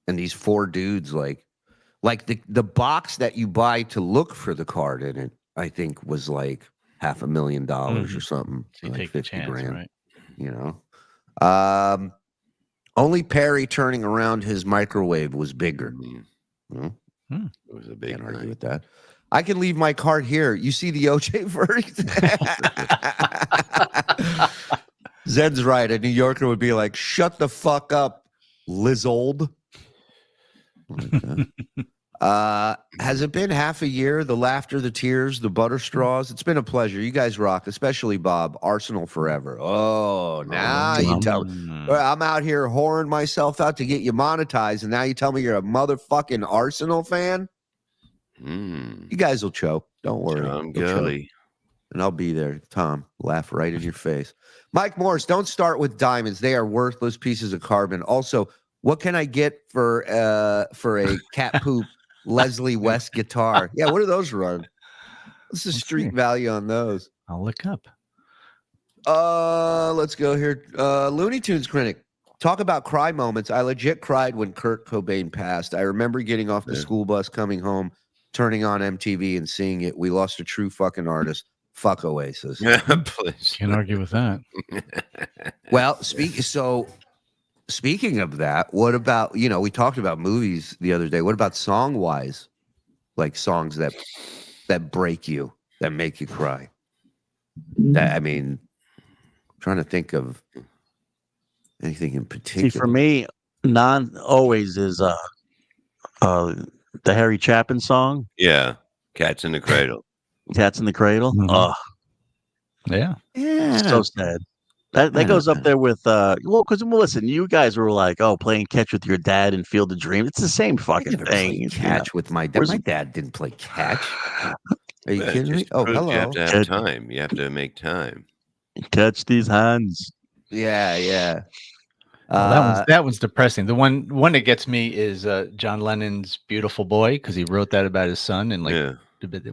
And these 4 dudes, like the box that you buy to look for the card in it, I think was like $500,000 or something. So you like take the chance, right? You know, only Perry turning around his microwave was bigger. It was a big Can't argue with that. I can leave my card here. You see the OJ verdict? Zed's right. A New Yorker would be like, "Shut the fuck up, Lizold." Has it been half a year? The laughter, the tears, the butter straws. It's been a pleasure. You guys rock, especially Bob. Arsenal forever. Oh, now you tell me. I'm out here whoring myself out to get you monetized, and now you tell me you're a motherfucking Arsenal fan? You guys will choke. Don't worry. Tom You'll choke. Gurley. And I'll be there. Tom, laugh right in your face. Mike Morris, don't start with diamonds. They are worthless pieces of carbon. Also, what can I get for a cat poop Leslie West guitar? Yeah, what do those run? What's the street value on those? I'll look up. Let's go here. Looney Tunes Clinic. Talk about cry moments. I legit cried when Kurt Cobain passed. I remember getting off the school bus, coming home, turning on MTV and seeing it. We lost a true fucking artist. Fuck Oasis. Please. Can't argue with that. Well, speaking of that, what about, we talked about movies the other day. What about song wise? Like songs that break you, that make you cry. I'm trying to think of anything in particular. See, for me, always is the Harry Chapin song. Yeah. Cats in the Cradle. Cats in the Cradle. Oh, yeah. So sad. That goes up there with because listen, you guys were like, playing catch with your dad in Field of Dreams. It's the same fucking thing. Catch with my dad. My dad didn't play catch. Are you kidding me? Oh, hello. You have to have time. You have to make time. Catch these hands. Yeah. That one's depressing. The one that gets me is John Lennon's "Beautiful Boy" because he wrote that about his son and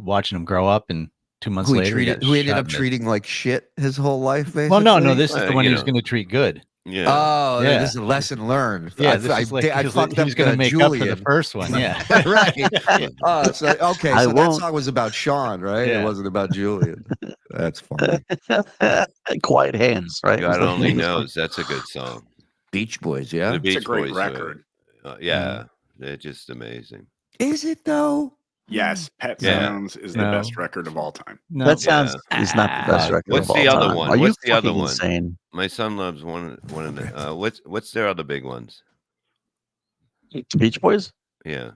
watching him grow up, and 2 months later who ended up treating like shit his whole life. Basically. Well, no, this is the one he was going to treat good. Yeah. Oh, Yeah. this is a lesson learned. Yeah, I this is like I he fucked up was going to make up for the Julian. first one. Yeah. Right. So okay, I so that won't. song was about Sean, right? It Yeah. wasn't about Julian. That's funny. Quiet Hands, right? God only knows. That's a good song. Beach Boys, yeah. The Beach It's a great Boys record. yeah, they're just amazing. Is it though? Yes, Pet Yeah. Sounds is the best record of all time. No. That sounds is not the best record What's of all the other time. one? Are you What's the other fucking one? insane? My son loves one of the. What's their other big ones? Beach Boys? Yeah.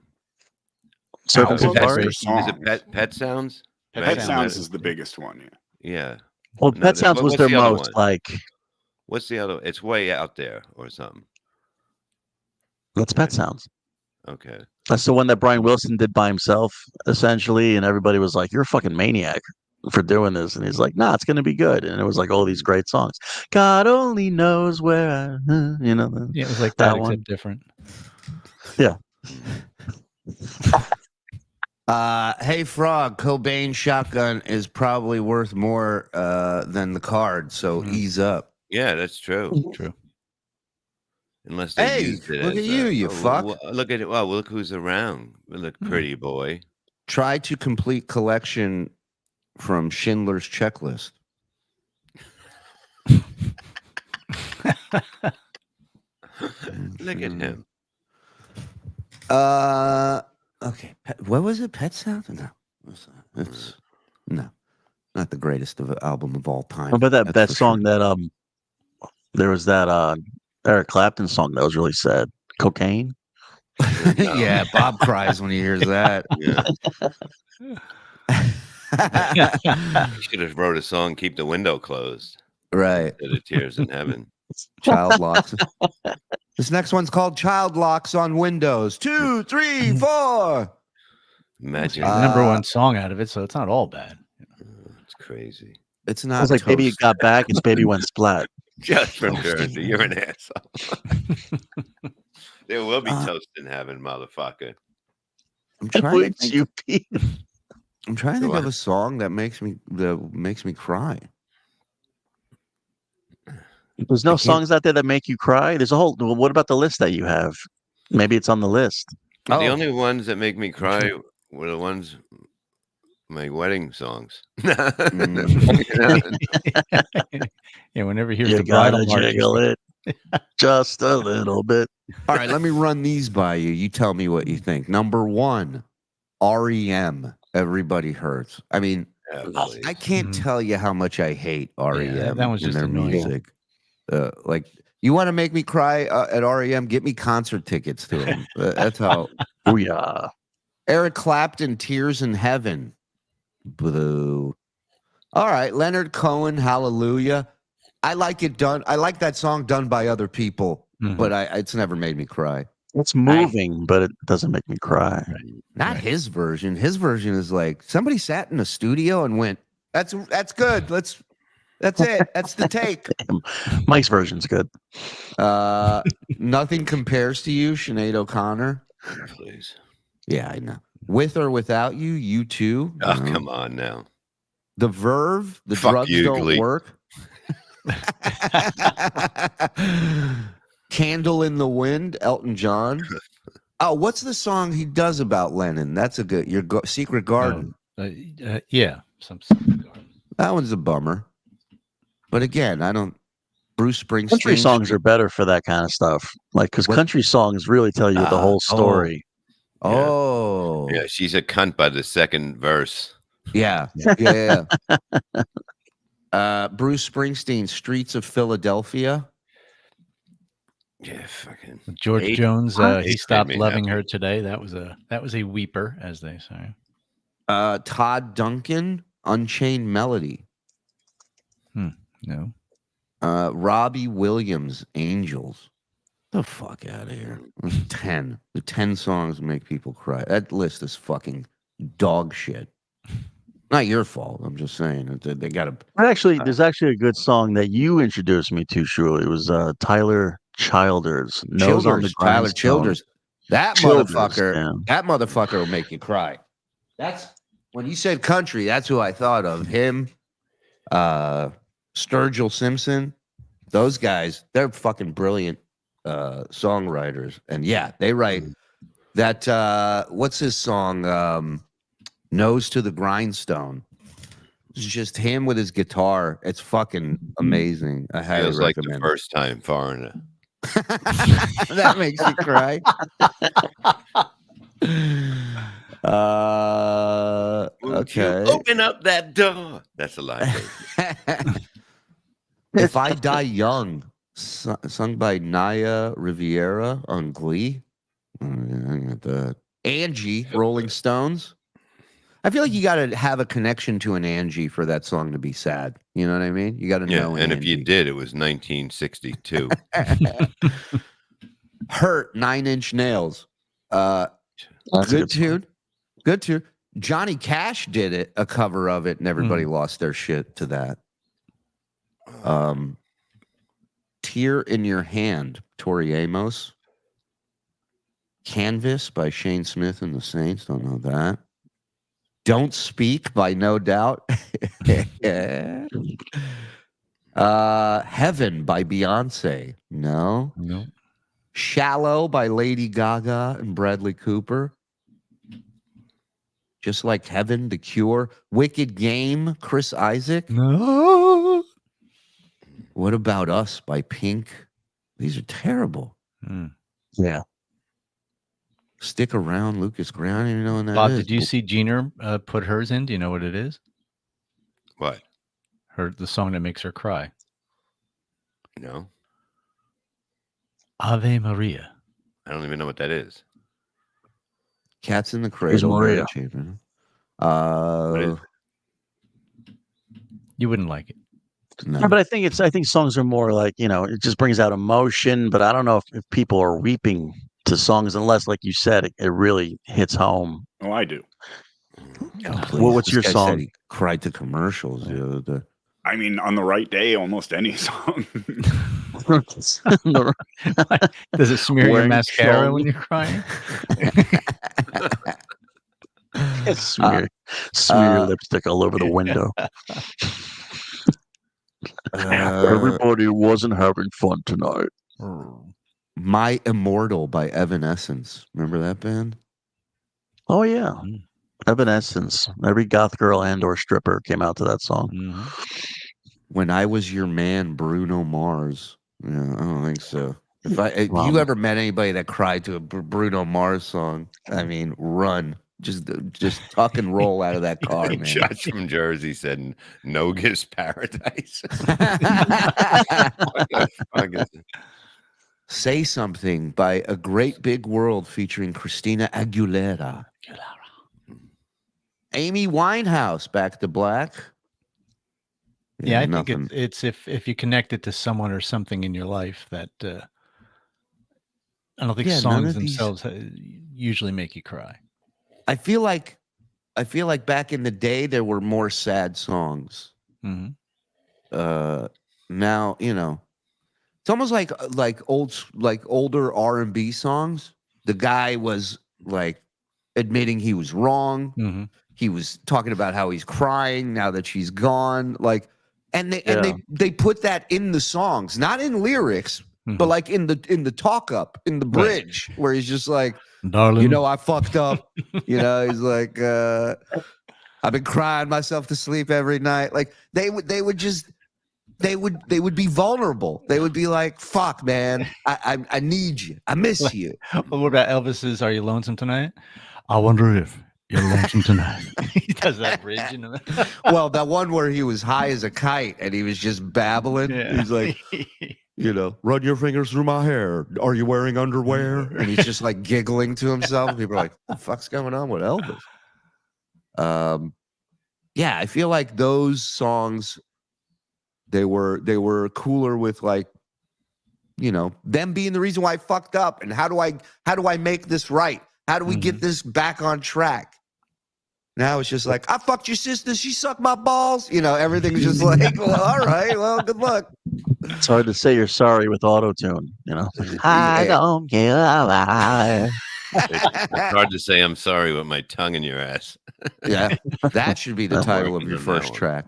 Circle Safari? Is it Pet Sounds? Pet Sounds is the biggest one. Yeah. Yeah. Well, Pet Sounds was what's their the other most one? like. What's the other? It's way out there or something. That's Pet Sounds. Okay. That's the one that Brian Wilson did by himself, essentially, and everybody was like, "You're a fucking maniac for doing this," and he's like, "Nah, it's gonna be good." And it was like all these great songs. God only knows where I, you know. Yeah, it was like that that, one. except different. Yeah. Hey Frog, Cobain shotgun is probably worth more than the card, so ease up. Yeah, that's true. True. Unless they Hey, used it look as at you, you fuck. Look at it. Well, look who's around. Look, pretty boy. Try to complete collection from Schindler's Checklist. Look at him. Okay. What was it? Pet Sounds? No. It's no. Not the greatest album of all time. But that That's for song sure. that there was that Eric Clapton song that was really sad. Cocaine. Yeah, Bob cries when he hears that. Should have wrote a song, "Keep the Window Closed." Right. Instead of Tears in Heaven. Child locks. This next one's called Child Locks on Windows. 2, 3, 4. Imagine. The number one song out of it, so it's not all bad. It's crazy. It's It not was like Baby toast. Got Back. It's Baby Went Splat. Just from Jersey. You're an asshole. There will be toast in heaven, motherfucker. I'm trying to you think, I'm trying to think of a song that makes me cry. There's no songs out there that make you cry. There's a whole. Well, what about the list that you have? Maybe it's on the list. The only ones that make me cry were the ones, my wedding songs. Yeah, whenever he hears You the bridal gotta jiggle march, it just a little bit. All right, let me run these by you. You tell me what you think. Number 1, REM. Everybody Hurts. I mean, I can't tell you how much I hate REM that was and just their annoying. music. Like, you want to make me cry at REM? Get me concert tickets to them. That's how. Oh yeah. Eric Clapton, Tears in Heaven. Boo. All right, Leonard Cohen, Hallelujah. I like it done. I like that song done by other people, but it's never made me cry. It's moving, but it doesn't make me cry. Not his version. His version is like somebody sat in a studio and went, "That's good. That's it. That's the take." Mike's version's good. Nothing Compares to You, Sinead O'Connor. Please. Yeah, I know. With or Without You, You Too. Oh, come on now. The Verve, The Fuck Drugs you, Don't Glee. Work. Candle in the Wind, Elton John. Oh, what's the song he does about Lennon? That's a good. Secret Garden. Yeah, That one's a bummer. But again, I don't. Bruce Springsteen. Country songs are better for that kind of stuff. Like, because country songs really tell you the whole story. Oh. Yeah, she's a cunt by the second verse. Yeah. Bruce Springsteen, Streets of Philadelphia. Yeah, fucking George Eight- Jones. Eight He stopped made me loving happy. her today. That was a weeper, as they say. Todd Duncan, Unchained Melody. No. Robbie Williams, Angels. The fuck out of here. 10. The 10 songs make people cry. That list is fucking dog shit. Not your fault. I'm just saying they got to. Actually, there's actually a good song that you introduced me to, Shuli. It was Tyler Childers. Nose on the Tyler Grindstone. Childers. That Childers, motherfucker. yeah. That motherfucker will make you cry. That's when you said country. That's who I thought of. Him. Sturgill Simpson. Those guys, they're fucking brilliant songwriters. And yeah, they write that. What's his song? Nose to the Grindstone. It's just him with his guitar. It's fucking amazing. I highly Feels like the recommend first time foreigner. That makes you cry. Okay. Open up that door. That's a line. If I Die Young, sung by Naya Riviera on Glee. Angie, Rolling Stones. I feel like you got to have a connection to an Angie for that song to be sad. You know what I mean? You got to know. And Angie. if you did, it was 1962. Hurt, 9 Inch Nails. Good tune. Good tune. Johnny Cash did a cover of it, and everybody lost their shit to that. Tear in Your Hand, Tori Amos. Canvas by Shane Smith and the Saints. Don't know that. Don't Speak by No Doubt. Heaven by Beyonce. No. Shallow by Lady Gaga and Bradley Cooper. Just Like Heaven, The Cure. Wicked Game, Chris Isaac. No. What About Us by Pink. These are terrible. Yeah. Stick Around, Lucas Graham. I don't even know what that Bob, is. did you see Jeaner put hers in? Do you know what it is? What? The song that makes her cry. No. Ave Maria. I don't even know what that is. Cats in the Cradle. Maria. You wouldn't like it. No. Yeah, but I think songs are more like, it just brings out emotion, but I don't know if people are weeping to songs unless, like you said, it really hits home. Oh, I do. What's your This guy song? said he cried to commercials the other day. I mean, on the right day, almost any song. Does it smear your mascara when you're crying? Smear your lipstick all over the window. Everybody wasn't having fun tonight. My Immortal by Evanescence. Remember that band? Oh yeah, Evanescence. Every goth girl and or stripper came out to that song. When I Was Your Man, Bruno Mars. Yeah, I don't think so. If you ever met anybody that cried to a Bruno Mars song, I mean, run. Just tuck and roll out of that car, man. Josh from Jersey said, "Noga's Paradise." Say Something by A Great Big World featuring Christina Aguilera. Amy Winehouse, Back to Black. Yeah, I think it's if you connect it to someone or something in your life that I don't think songs themselves usually make you cry. I feel like back in the day there were more sad songs. Now, it's almost like older R&B songs. The guy was like admitting he was wrong. He was talking about how he's crying now that she's gone. Like, and they put that in the songs, not in lyrics, but like in the talk up, in the bridge, where he's just like, darling, I fucked up. He's like, I've been crying myself to sleep every night. Like they would be vulnerable. They would be like, fuck, man, I need you. I miss you. What about Elvis's Are You Lonesome Tonight? I wonder if you're lonesome tonight. He does that bridge. Well, that one where he was high as a kite and he was just babbling. Yeah. He's like, run your fingers through my hair. Are you wearing underwear? And he's just like giggling to himself. People are like, what the fuck's going on with Elvis? Yeah, I feel like those songs, they were cooler with like, them being the reason why I fucked up, and how do I make this right? How do we get this back on track? Now it's just like, I fucked your sister, she sucked my balls. Everything's just like, well, all right, well, good luck. It's hard to say you're sorry with auto-tune, I don't care. It's hard to say I'm sorry with my tongue in your ass. Yeah, that should be the title of your first track.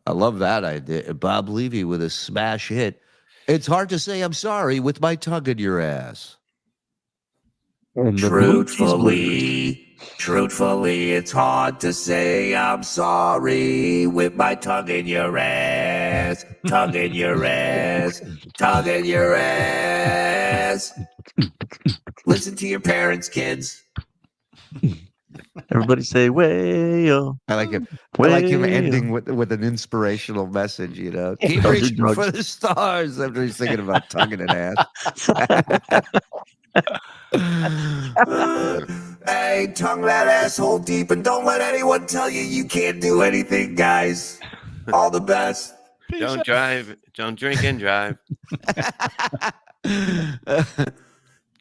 I love that idea. Bob Levy with a smash hit. It's hard to say I'm sorry with my tongue in your ass. Truthfully, it's hard to say I'm sorry with my tongue in your ass, tongue in your ass, tongue in your ass. Listen to your parents, kids. Everybody say "Way-o." I like him. I like him ending with an inspirational message. You know, keep Don't do reaching drugs. for the stars. After he's thinking about tongue in an ass. Hey, tongue that asshole deep, and don't let anyone tell you you can't do anything, guys. All the best. Don't drive. Don't drink and drive.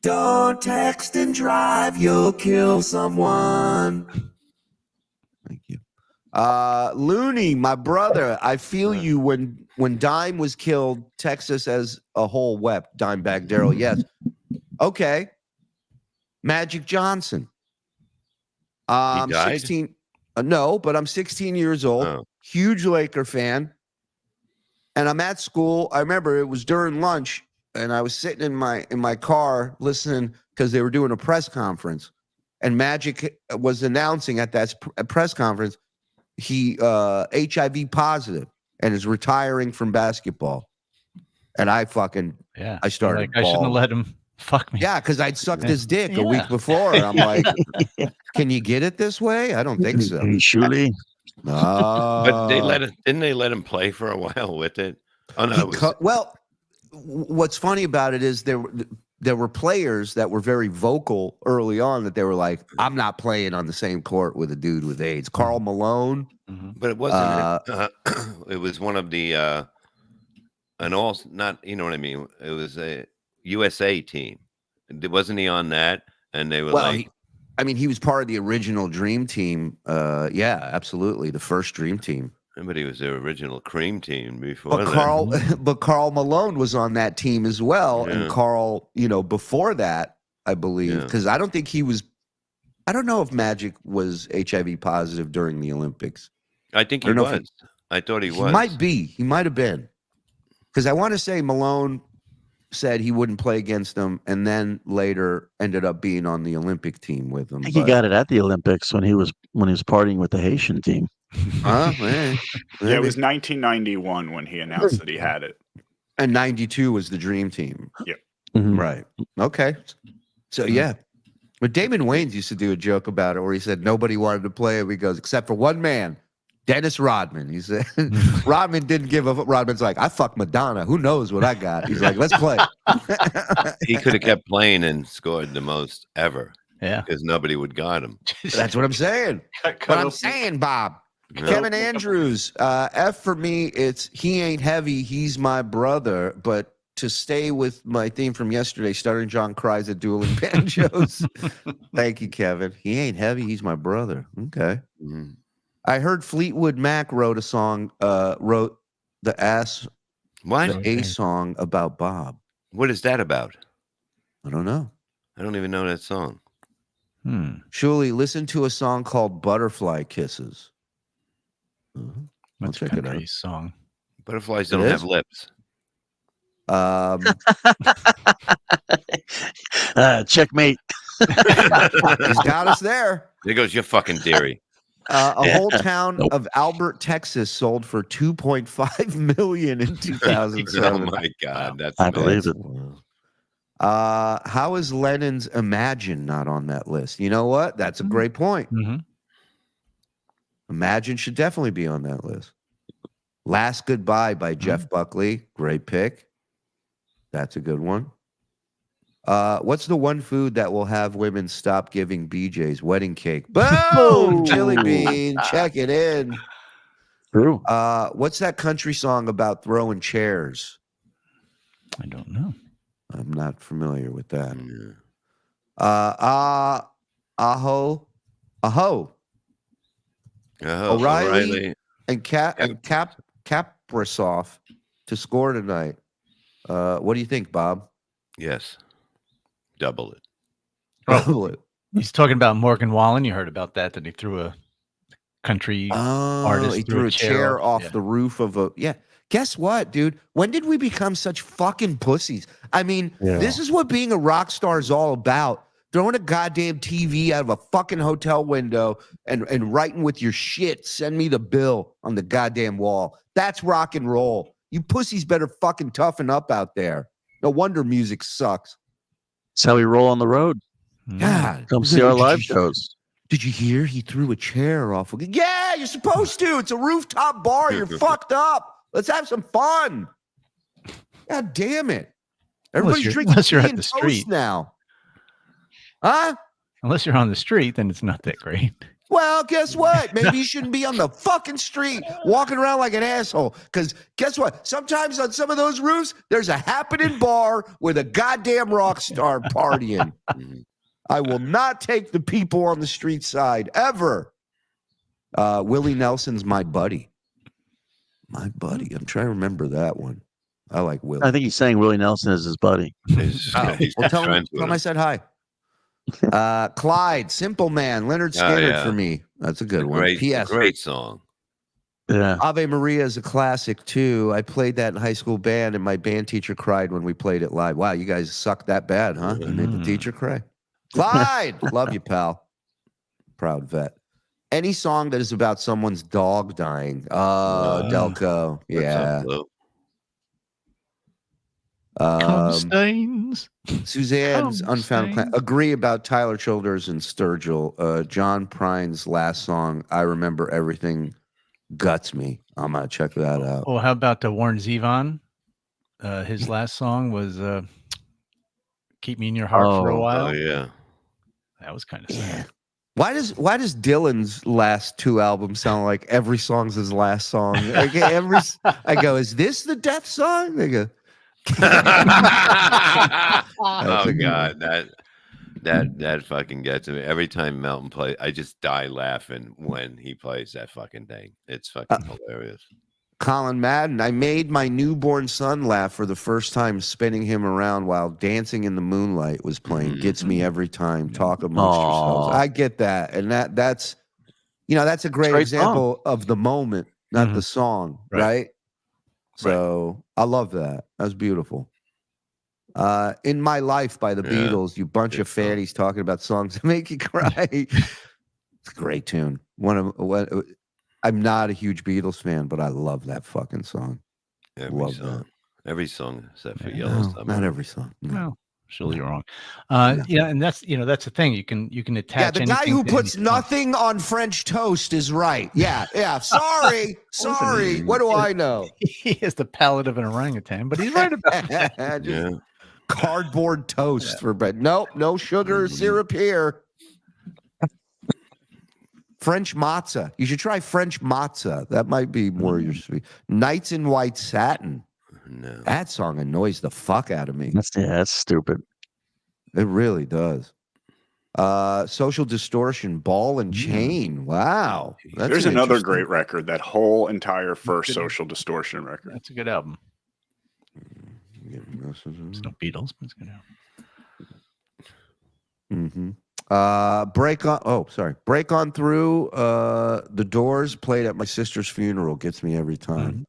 Don't text and drive, you'll kill someone. Thank you. Looney, my brother, I feel you when Dime was killed, Texas as a whole wept. Dimebag Darrell, yes. Okay. Magic Johnson. He died? 16. No, but I'm 16 years old. Oh. Huge Laker fan. And I'm at school. I remember it was during lunch, and I was sitting in my car listening because they were doing a press conference. And Magic was announcing at that press conference he HIV positive and is retiring from basketball. And I started. I shouldn't have let him fuck me. Yeah, because I'd sucked his dick a week before. And I'm like, can you get it this way? I don't think so. Shuli. But didn't they let him play for a while with it? Oh no. Well, what's funny about it is there were players that were very vocal early on that they were like, I'm not playing on the same court with a dude with AIDS. Karl Malone. But it wasn't. It was one of the not, you know what I mean? It was a USA team. Wasn't he on that? And they were he was part of the original Dream Team. Yeah, absolutely. The first Dream Team. But he was the original Cream Team before But Karl Malone was on that team as well. Yeah. And Karl, before that, I believe, because I don't think he was. I don't know if Magic was HIV positive during the Olympics. I think he was. I thought he was. He might be. He might have been. Because I want to say Malone said he wouldn't play against them, and then later ended up being on the Olympic team with them. I think he got it at the Olympics when he was partying with the Haitian team. Man. Yeah, it was 1991 when he announced that he had it. And 92 was the Dream Team. Yep. Right. Okay. So yeah. But Damon Wayans used to do a joke about it where he said nobody wanted to play him. He goes, except for one man, Dennis Rodman. He said Rodman didn't give a Rodman's like, I fucked Madonna. Who knows what I got? He's like, let's play. He could have kept playing and scored the most ever. Yeah. Because nobody would guard him. That's what I'm saying. But I'm saying, Bob. No. Kevin Andrews, F for me, it's he ain't heavy, he's my brother. But to stay with my theme from yesterday, Stuttering John cries at dueling banjos. Thank you, Kevin. He ain't heavy, he's my brother. Okay. Mm-hmm. I heard Fleetwood Mac wrote a song, wrote the A song about Bob. What is that about? I don't know. I don't even know that song. Shuli, listen to a song called Butterfly Kisses. That's a country song. Butterflies don't have lips. Checkmate. He's got us there. There goes your fucking theory. A whole town of Albert, Texas, sold for $2.5 million in 2007. Oh my God, that's I believe it. How is Lennon's Imagine not on that list? You know what? That's a great point. Imagine should definitely be on that list. Last Goodbye by Jeff Buckley. Great pick. That's a good one. What's the one food that will have women stop giving BJ's? Wedding cake. Boom! Chili bean. Check it in. True. What's that country song about throwing chairs? I don't know. I'm not familiar with that. Aho. O'Reilly and Kaprasov to score tonight. What do you think, Bob? Yes. Double it. Double it. He's talking about Morgan Wallen. You heard about that he threw a country Oh, artist he threw a chair off Yeah. the roof of a Guess what, dude? When did we become such fucking pussies? I mean, this is what being a rock star is all about. Throwing a goddamn TV out of a fucking hotel window and writing with your shit, send me the bill on the goddamn wall. That's rock and roll. You pussies better fucking toughen up out there. No wonder music sucks. That's how we roll on the road. God. Come see our live shows. Did you hear? He threw a chair off. Yeah, you're supposed to. It's a rooftop bar. You're fucked up. Let's have some fun. God damn it. Everybody's drinking unless you're tea at and the toast street now. Huh? Unless you're on the street, then it's not that great. Well, guess what? Maybe you shouldn't be on the fucking street walking around like an asshole. Because guess what? Sometimes on some of those roofs, there's a happening bar with a goddamn rock star partying. I will not take the people on the street side ever. Willie Nelson's my buddy. My buddy. I'm trying to remember that one. I like Willie. I think he's saying Willie Nelson is his buddy. Well, tell him I said hi. Clyde, Simple Man, Leonard Skinner for me. That's a good one. P.S. Great song. Yeah. Ave Maria is a classic too. I played that in high school band, and my band teacher cried when we played it live. Wow, you guys sucked that bad, huh? You made the teacher cry. Clyde, love you, pal. Proud vet. Any song that is about someone's dog dying. Delco. Yeah. Suzanne's Unfound Clan. Agree about Tyler Childers and Sturgill. John Prine's last song, I Remember Everything, guts me. I'm going to check that out. Oh, how about Warren Zevon? His last song was Keep Me in Your Heart for a While. Oh, yeah. That was kind of sad. Why does Dylan's last two albums sound like every song's his last song? I go, is this the death song? They go, oh God, that fucking gets me every time Melton plays. I just die laughing when he plays that fucking thing. It's fucking hilarious. Colin Madden, I made my newborn son laugh for the first time spinning him around while Dancing in the Moonlight was playing. Gets me every time. Talk amongst yourselves. I get that. And that's a great example of the moment, not the song, right? So I love that. That was beautiful. In My Life by the Beatles, you bunch of fatties talking about songs that make you cry. It's a great tune. I'm not a huge Beatles fan, but I love that fucking song. Every song except for Yellow Summer. Not every song. No. Well, surely you're wrong. Yeah, and that's that's the thing. You can attach. Yeah, the guy who puts nothing on French toast is right. Yeah. Sorry. What do I know? He has the palate of an orangutan, but he's right about that. Cardboard toast for bread. Nope, no sugar or syrup here. French matzah. You should try French matzah. That might be more your sweet. Nights in White Satin. No. That song annoys the fuck out of me. That's stupid. It really does. Social Distortion, Ball and Chain. Wow. There's another great record, that whole entire first Social Distortion record. That's a good album. It's no Beatles, but it's a good album. Break On Through. The Doors played at my sister's funeral. Gets me every time.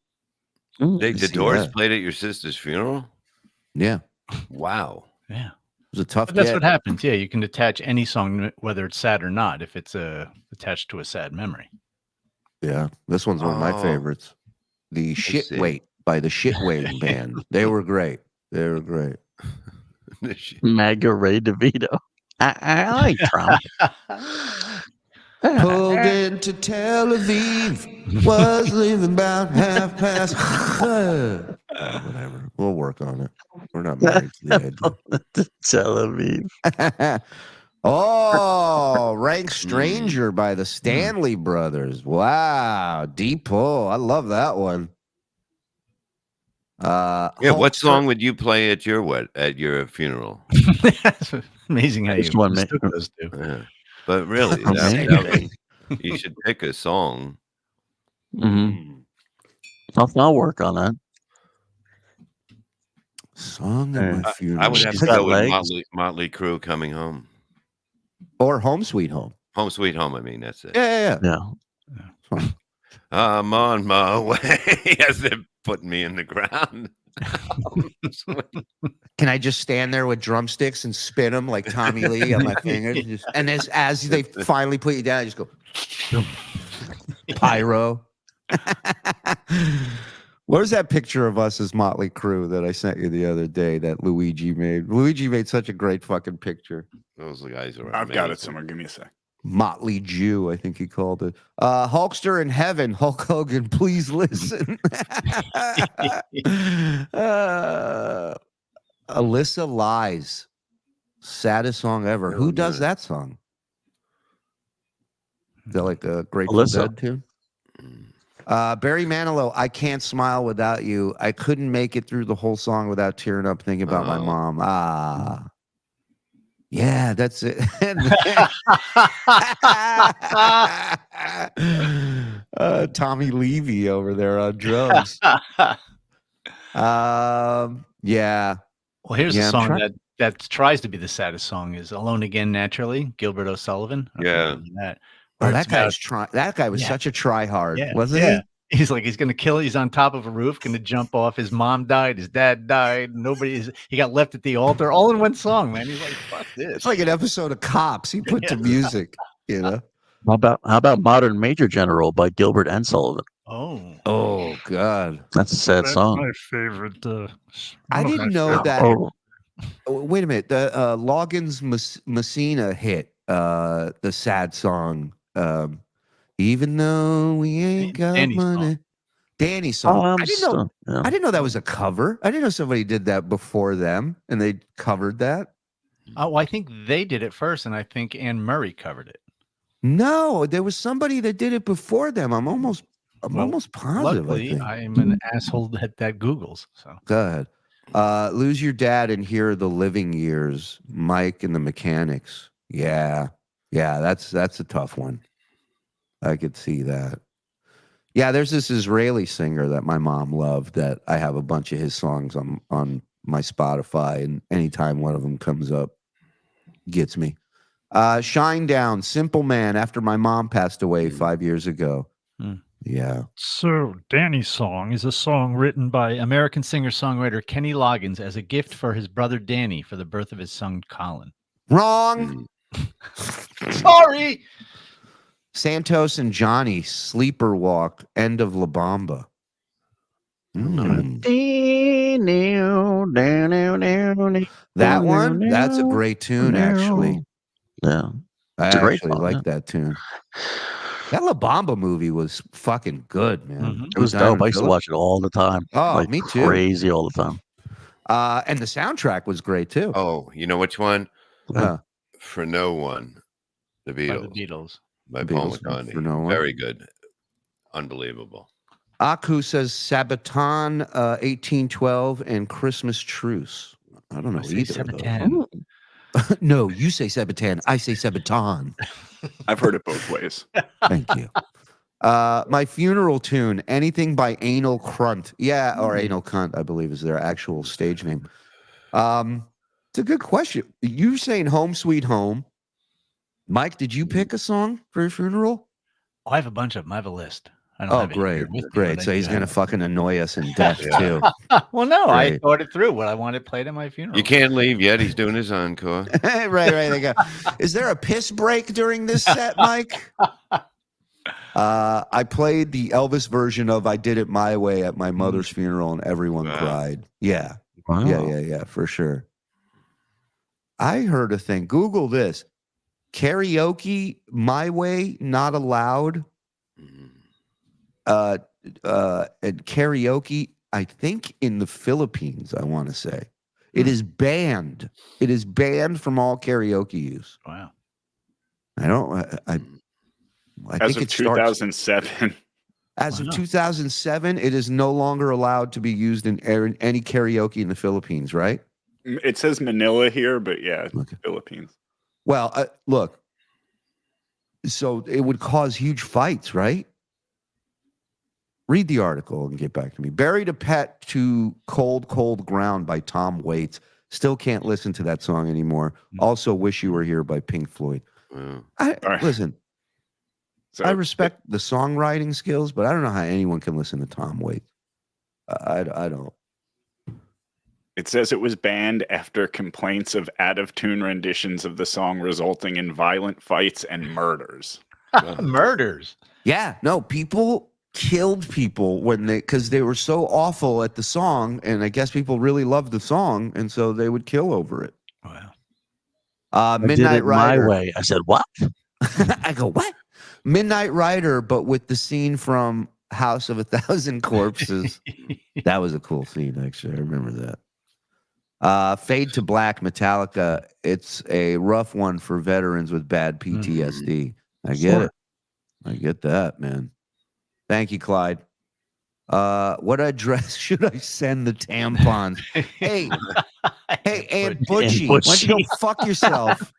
The Doors played at your sister's funeral? Yeah. Wow. Yeah. It was a tough But that's get. what happens. Yeah, you can attach any song, whether it's sad or not, if it's attached to a sad memory. Yeah. This one's one of my favorites. The Shit Weight by the Shit Weight Band. They were great. Maga Ray DeVito. I like Trump. Pulled into Tel Aviv, was leaving about 1:30. Whatever. We'll work on it. We're not married to the idea. Tel Aviv. Rank Stranger by the Stanley Brothers. Wow. Deep pull. I love that one. What song would you play at your funeral? That's amazing how you mistook those two. Yeah. But really, you should pick a song. I'll work on that. Song at my funeral. I would have to go with Motley Crue, Coming Home. Or Home Sweet Home. Home Sweet Home, I mean, that's it. Yeah. fun. I'm on my way as they're putting me in the ground. Can I just stand there with drumsticks and spin them like Tommy Lee on my fingers? And as they finally put you down, I just go pyro. Where's that picture of us as Motley Crue that I sent you the other day that Luigi made? Luigi made such a great fucking picture. Those guys are I've got it somewhere. Give me a sec. Motley Jew, I think he called it. Hulkster in heaven, Hulk Hogan, please listen. Alyssa Lies, saddest song ever. Who does that song? Is that like a Grateful Dead tune? Barry Manilow, I Can't Smile Without You. I couldn't make it through the whole song without tearing up thinking about my mom. Yeah, that's it. Tommy Levy over there on drums. Yeah. Well, here's a song that tries to be the saddest song is Alone Again Naturally, Gilbert O'Sullivan. Yeah. That guy was such a try-hard, wasn't he? He's like, he's going to kill it. He's on top of a roof, going to jump off. His mom died. His dad died. He got left at the altar, all in one song, man. He's like, fuck this. It's like an episode of Cops. He put to music, you know? How about Modern Major General by Gilbert and Sullivan? Oh, God. That's a sad song. My favorite. I didn't know that. Wait a minute. The Loggins Messina hit the sad song. Even though we ain't got money. Danny's song. I didn't know that was a cover. I didn't know somebody did that before them and they covered that. Oh, I think they did it first, and I think Anne Murray covered it. No, there was somebody that did it before them. I'm almost positive. Luckily, I'm an asshole that Googles. So go ahead. Lose Your Dad and Hear the Living Years. Mike and the Mechanics. Yeah, that's a tough one. I could see that. Yeah, there's this Israeli singer that my mom loved that I have a bunch of his songs on my Spotify, and anytime one of them comes up, gets me. Shine Down, Simple Man, after my mom passed away 5 years ago. Yeah. So Danny's song is a song written by American singer-songwriter Kenny Loggins as a gift for his brother Danny for the birth of his son Colin. Wrong. Sorry. Santos and Johnny, Sleeper Walk, End of La Bamba. That one, that's a great tune, actually. Yeah. I actually like that tune. That La Bamba movie was fucking good, man. It was dope. I used to watch it all the time. Oh, like me too. Crazy all the time. And the soundtrack was great too. Oh, you know which one? For No One. The Beatles. By Paul McCartney. No Very good. Unbelievable. Aku says Sabaton 1812 and Christmas Truce. I don't know either of those. No, you say Sabaton. I say Sabaton. I've heard it both ways. Thank you. My funeral tune, anything by Anal Crunt. Yeah, or Anal Cunt, I believe is their actual stage name. It's a good question. You saying Home Sweet Home. Mike, did you pick a song for your funeral? Oh, I have a bunch of them. I have a list. I don't have it great. here with me, Great. but So I he's do going to have fucking annoy us in death, too. Well, no, I Great. thought it through what I wanted played at my funeral. You can't leave yet. He's doing his encore. right. They go. Is there a piss break during this set, Mike? I played the Elvis version of I Did It My Way at my mother's funeral, and everyone cried. Yeah. Wow. Yeah, for sure. I heard a thing. Google this. Karaoke My Way not allowed. And karaoke, I think in the Philippines, I want to say. It is banned. It is banned from all karaoke use. Wow. I As think of it 2007. As of 2007, it is no longer allowed to be used in any karaoke in the Philippines, right? It says Manila here, but yeah, Philippines. Well, look. So it would cause huge fights, right? Read the article and get back to me. Buried a Pet to Cold, Cold Ground by Tom Waits. Still can't listen to that song anymore. Also, Wish You Were Here by Pink Floyd. Wow. Listen, So I respect the songwriting skills, but I don't know how anyone can listen to Tom Waits. I don't. It says it was banned after complaints of out-of-tune renditions of the song resulting in violent fights and murders. Murders. Yeah, no, people killed people because they were so awful at the song, and I guess people really loved the song, and so they would kill over it. Wow. I did Midnight it my Rider. way. I said, what? I go, what? Midnight Rider, but with the scene from House of a Thousand Corpses. That was a cool scene, actually. I remember that. Fade to Black, Metallica. It's a rough one for veterans with bad PTSD. I get it. I get that, man. Thank you, Clyde. What address should I send the tampons? Hey, Aunt Butchie, why don't you go fuck yourself?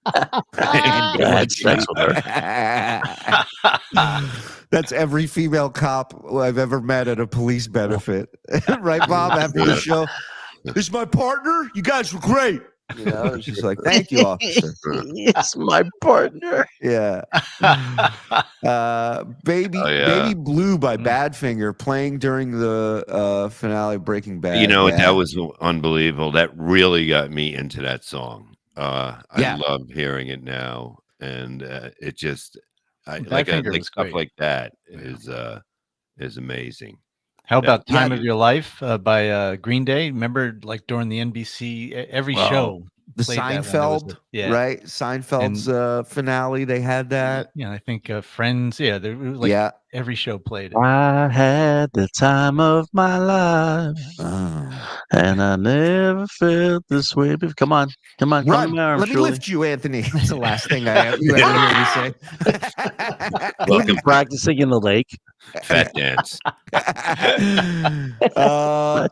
That's every female cop I've ever met at a police benefit. Right, Bob? After the show, this is my partner. You guys were great. You know, it's just like, thank you, officer. It's my partner. Yeah. Baby Blue by Badfinger playing during the finale of Breaking Bad. You know, that was unbelievable. That really got me into that song. I love hearing it now. And it just, like stuff like that is amazing. How about Time of Your Life by Green Day? Remember, like during the NBC, every show. The Seinfeld, right? Seinfeld's finale, they had that. Yeah, I think Friends. Yeah, there was like every show played it. I had the time of my life, and I never felt this way before. Come on, come in my arms, Let me lift you, Anthony. That's the last thing you ever hear me say. Welcome practicing in the lake. Fat dance.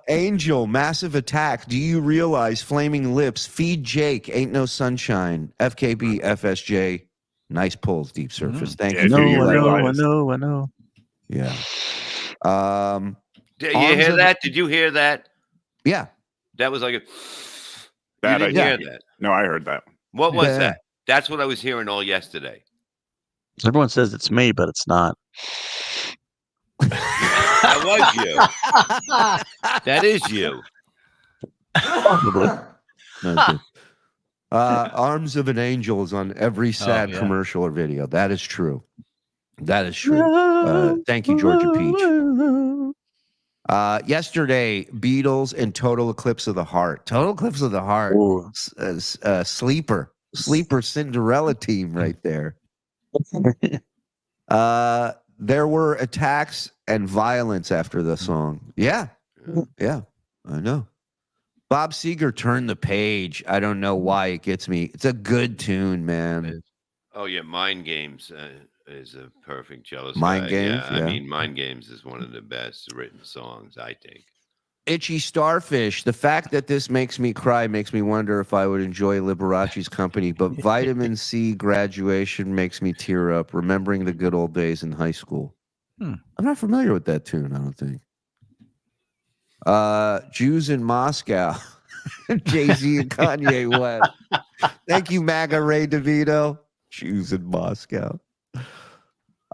Angel, Massive Attack. Do you realize Flaming Lips? Feed Jake, Ain't No Sunshine. FKB, FSJ. Nice pulls, Deep Surface. Thank you. I know. Yeah. Did you hear that? Did you hear that? Yeah. That was like a. That you didn't hear that. No, I heard that. What was that? That's what I was hearing all yesterday. Everyone says it's me, but it's not. That was you. That is you. Arms of an Angel is on every sad commercial or video. That is true. That is true. Thank you, Georgia Peach. Yesterday, Beatles and Total Eclipse of the Heart. Total Eclipse of the Heart. Sleeper Cinderella team right there. There were attacks and violence after the song. Yeah, I know. Bob Seger, Turn the Page. I don't know why it gets me. It's a good tune, man. Oh yeah, Mind Games is a perfect jealous. Mind guy. Games. Yeah, I mean, Mind Games is one of the best written songs, I think. Itchy Starfish. The fact that this makes me cry makes me wonder if I would enjoy Liberace's company. But Vitamin C Graduation makes me tear up, remembering the good old days in high school. I'm not familiar with that tune, I don't think. Jews in Moscow. Jay-Z and Kanye West. Thank you, MAGA Ray DeVito. Jews in Moscow.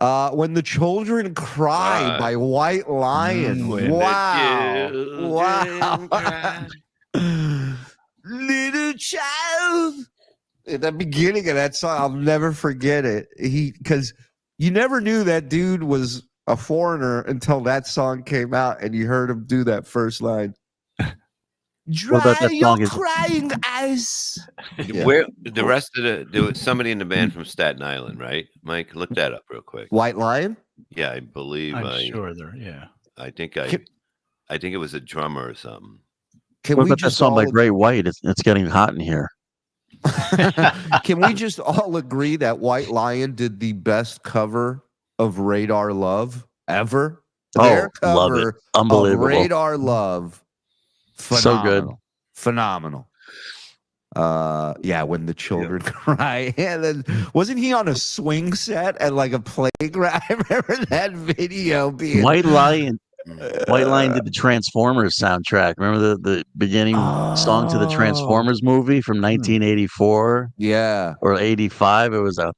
When the Children Cry by White Lion. Wow. Little child. At the beginning of that song, I'll never forget it. Because you never knew that dude was a foreigner until that song came out and you heard him do that first line. Dry your crying eyes. Where the rest of there was somebody in the band from Staten Island, right? Mike, look that up real quick. White Lion? Yeah, I believe. I'm sure there. Yeah, I think it was a drummer or something. What about that song by Gray White? It's getting hot in here. Can we just all agree that White Lion did the best cover of Radar Love ever? Their cover love it. Unbelievable. Of Radar Love. Phenomenal. So good. Phenomenal. When the children cry. And then wasn't he on a swing set at like a playground? I remember that video being White Lion. White Lion did the Transformers soundtrack. Remember the beginning song to the Transformers movie from 1984? Yeah. Or 85. It was a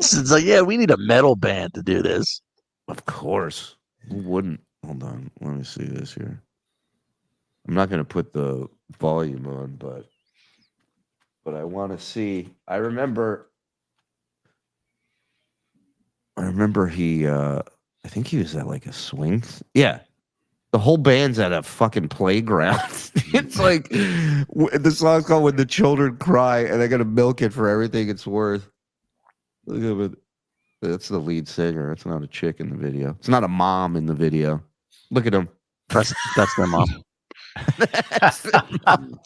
It's like, yeah, we need a metal band to do this. Of course. Who wouldn't? Hold on. Let me see this here. I'm not going to put the volume on, but I want to see. I remember he, I think he was at like a swing. Yeah. The whole band's at a fucking playground. It's like the song's called "When the Children Cry," and they're gonna milk it for everything it's worth. Look at it. That's the lead singer. It's not a chick in the video. It's not a mom in the video. Look at him. That's their mom. That's their mom.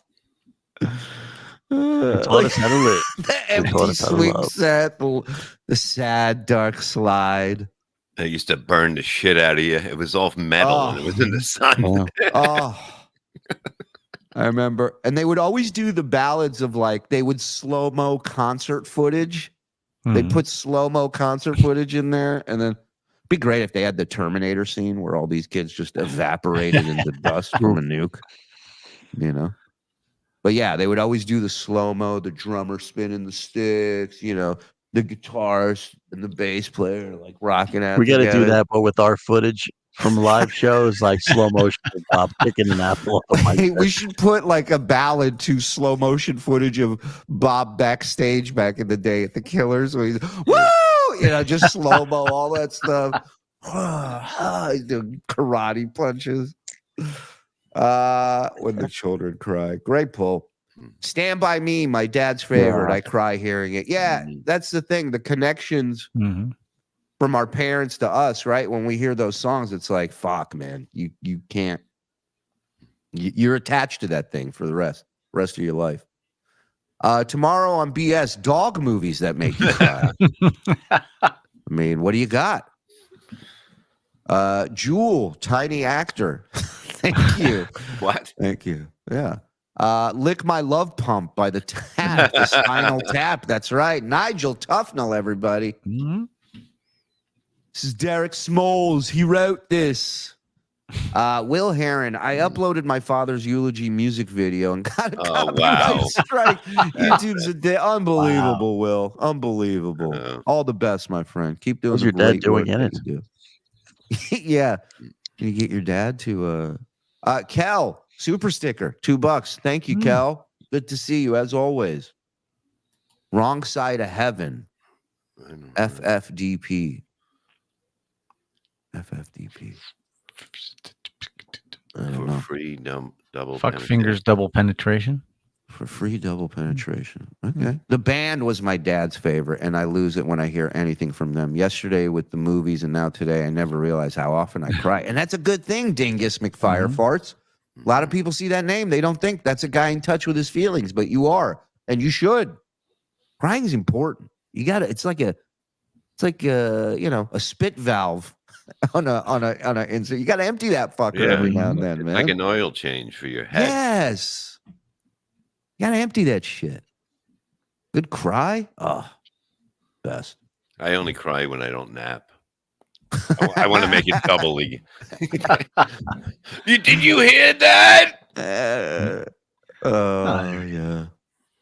Taught us how to live. The empty swing set, the sad dark slide. They used to burn the shit out of you. It was all metal and it was in the sun. I remember. And they would always do the ballads of like, they would slow-mo concert footage. They'd put slow-mo concert footage in there. And then it'd be great if they had the Terminator scene where all these kids just evaporated into dust from a nuke. You know? But yeah, they would always do the slow-mo, the drummer spinning the sticks, you know, the guitars and the bass player like rocking out. We got to do that, but with our footage from live shows, like slow motion, Bob picking an apple. Hey, we should put like a ballad to slow motion footage of Bob backstage back in the day at the Killers, where he's woo, you know, just slow mo, all that stuff. He's doing karate punches. When the children cry. Great pull. Stand By Me, my dad's favorite. I cry hearing it. Yeah, that's the thing. The connections from our parents to us, right? When we hear those songs, it's like, fuck, man. You can't. You're attached to that thing for the rest of your life. Tomorrow on BS, dog movies that make you cry. I mean, what do you got? Jewel, tiny actor. Thank you. What? Thank you. Yeah. Lick My Love Pump by the Tap, the Spinal Tap. That's right. Nigel Tufnell, everybody. This is Derek Smoles. He wrote this. Will Heron, I uploaded my father's eulogy music video and got a copyright strike. YouTube's unbelievable, Will. Unbelievable. All the best, my friend. Keep doing your dad doing in it? Yeah. Can you get your dad to Kel? Super sticker, $2. Thank you, Kel. Good to see you as always. Wrong Side of Heaven. FFDP. FFDP. I don't know. Free double. Fuck fingers, double penetration. For free double penetration. Okay. The band was my dad's favorite, and I lose it when I hear anything from them. Yesterday with the movies, and now today, I never realized how often I cry. And that's a good thing, Dingus McFire Farts. A lot of people see that name. They don't think that's a guy in touch with his feelings, but you are, and you should. Crying is important. You got to. It's like a spit valve on a insert. You got to empty that fucker every now and then, man. Like an oil change for your head. Yes. You got to empty that shit. Good cry. Oh, best. I only cry when I don't nap. I want to make it doubly. Did you hear that? Yeah.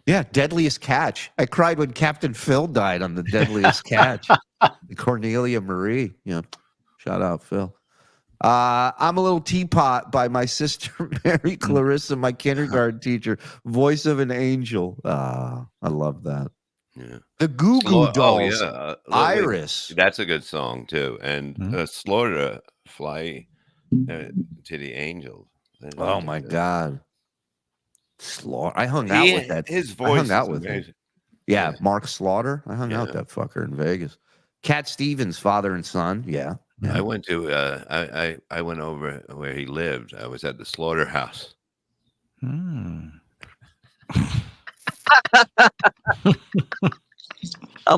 Yeah, Deadliest Catch. I cried when Captain Phil died on the Deadliest Catch. Cornelia Marie. Yeah. Shout out, Phil. I'm a Little Teapot by my sister, Mary Clarissa, my kindergarten teacher. Voice of an Angel. I love that. Yeah. The Goo Goo Dolls. Oh, yeah. Iris. That's a good song, too. And Slaughter, Fly to the Angels. Oh, my God. Slaughter. I hung out with that. His voice I hung out with amazing. him. Yeah, Mark Slaughter. I hung out with that fucker in Vegas. Cat Stevens, father and son. Yeah. I went to I went over where he lived. I was at the slaughterhouse. I'm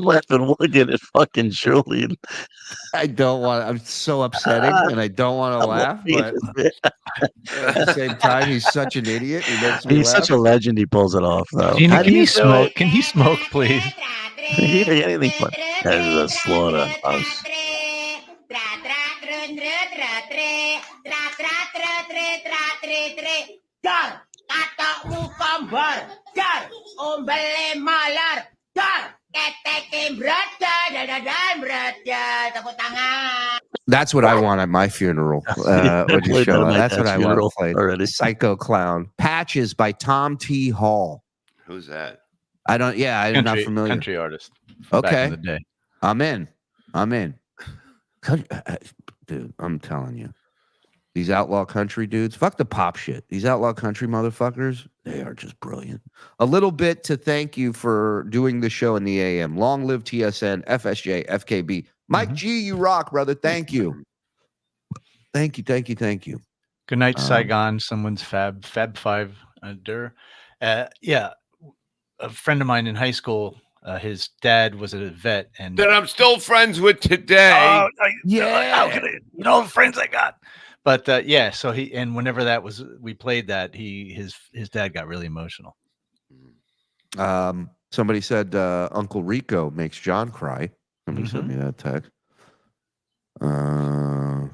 laughing looking at fucking Shuli. I don't want. I'm so upsetting, and I don't want to laugh. But at the same time, he's such an idiot. He makes me He's laugh. such a legend. He pulls it off, though. Gina, can he smoke? Can he smoke, please? Anything fun? That is a slaughterhouse. Dar, kata mu kambar, dar, ombele malar, dar, ketek That's what I want at my funeral. When you played that show at up. my That's what dad's I want funeral played. already. Psycho Clown. Patches by Tom T. Hall. Who's that? I don't. Yeah, I'm not familiar. Country artist. Back Okay. in the day. I'm in. Dude, I'm telling you. These outlaw country dudes, fuck the pop shit. These outlaw country motherfuckers, they are just brilliant. A little bit to thank you for doing the show in the AM. Long live TSN, FSJ, FKB. Mike G, you rock, brother. Thank you. Thank you. Good night, Saigon. Someone's Fab 5 Dur. Yeah, a friend of mine in high school, his dad was a vet, and That I'm still friends with today. how could it? You know the friends I got. But yeah, so whenever we played that, his dad got really emotional. Somebody said Uncle Rico makes John cry. Somebody sent me that text. Well,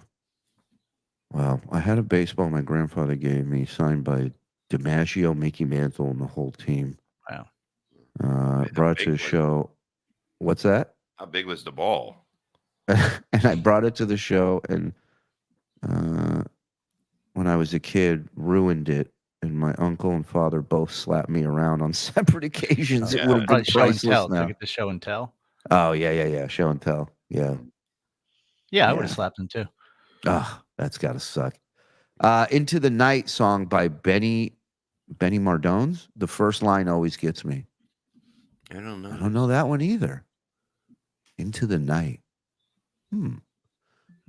I had a baseball my grandfather gave me, signed by DiMaggio, Mickey Mantle, and the whole team. Wow. Brought it to the show. What's that? How big was the ball? And I brought it to the show, and when I was a kid, ruined it. And my uncle and father both slapped me around on separate occasions. It would have been show and priceless tell. now. To get the show and tell. Oh, yeah. Show and tell. Yeah. Yeah, I would have slapped him too. Oh, that's got to suck. Into the Night song by Benny Mardones. The first line always gets me. I don't know. I don't know that one either. Into the Night.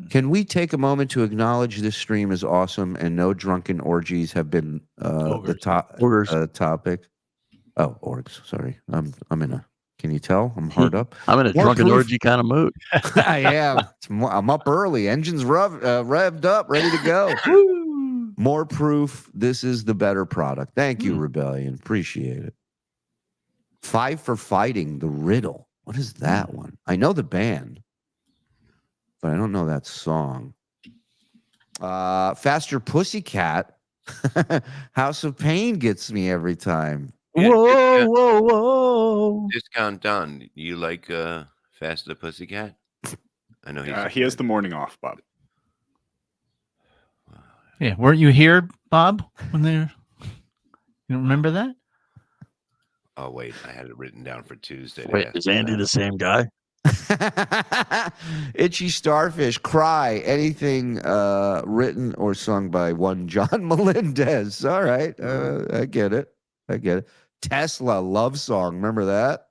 Can we take a moment to acknowledge this stream is awesome and no drunken orgies have been the topic? Oh, orgs. Sorry. I'm in a. Can you tell? I'm hard up. I'm in a drunken orgy kind of mood. I am. I'm up early. Engines revved up, ready to go. More proof this is the better product. Thank you, Rebellion. Appreciate it. 5 for Fighting, The Riddle. What is that one? I know the band, but I don't know that song. Faster Pussycat. House of Pain gets me every time. Whoa. Discount Don. You like Faster Pussycat? I know he has the morning off, Bob. Yeah, weren't you here, Bob? When they, you don't remember that? Oh wait, I had it written down for Tuesday. Wait, is Andy the same guy? Itchy Starfish, Cry, anything written or sung by one John Melendez. All right, I get it. Tesla, Love Song, remember that?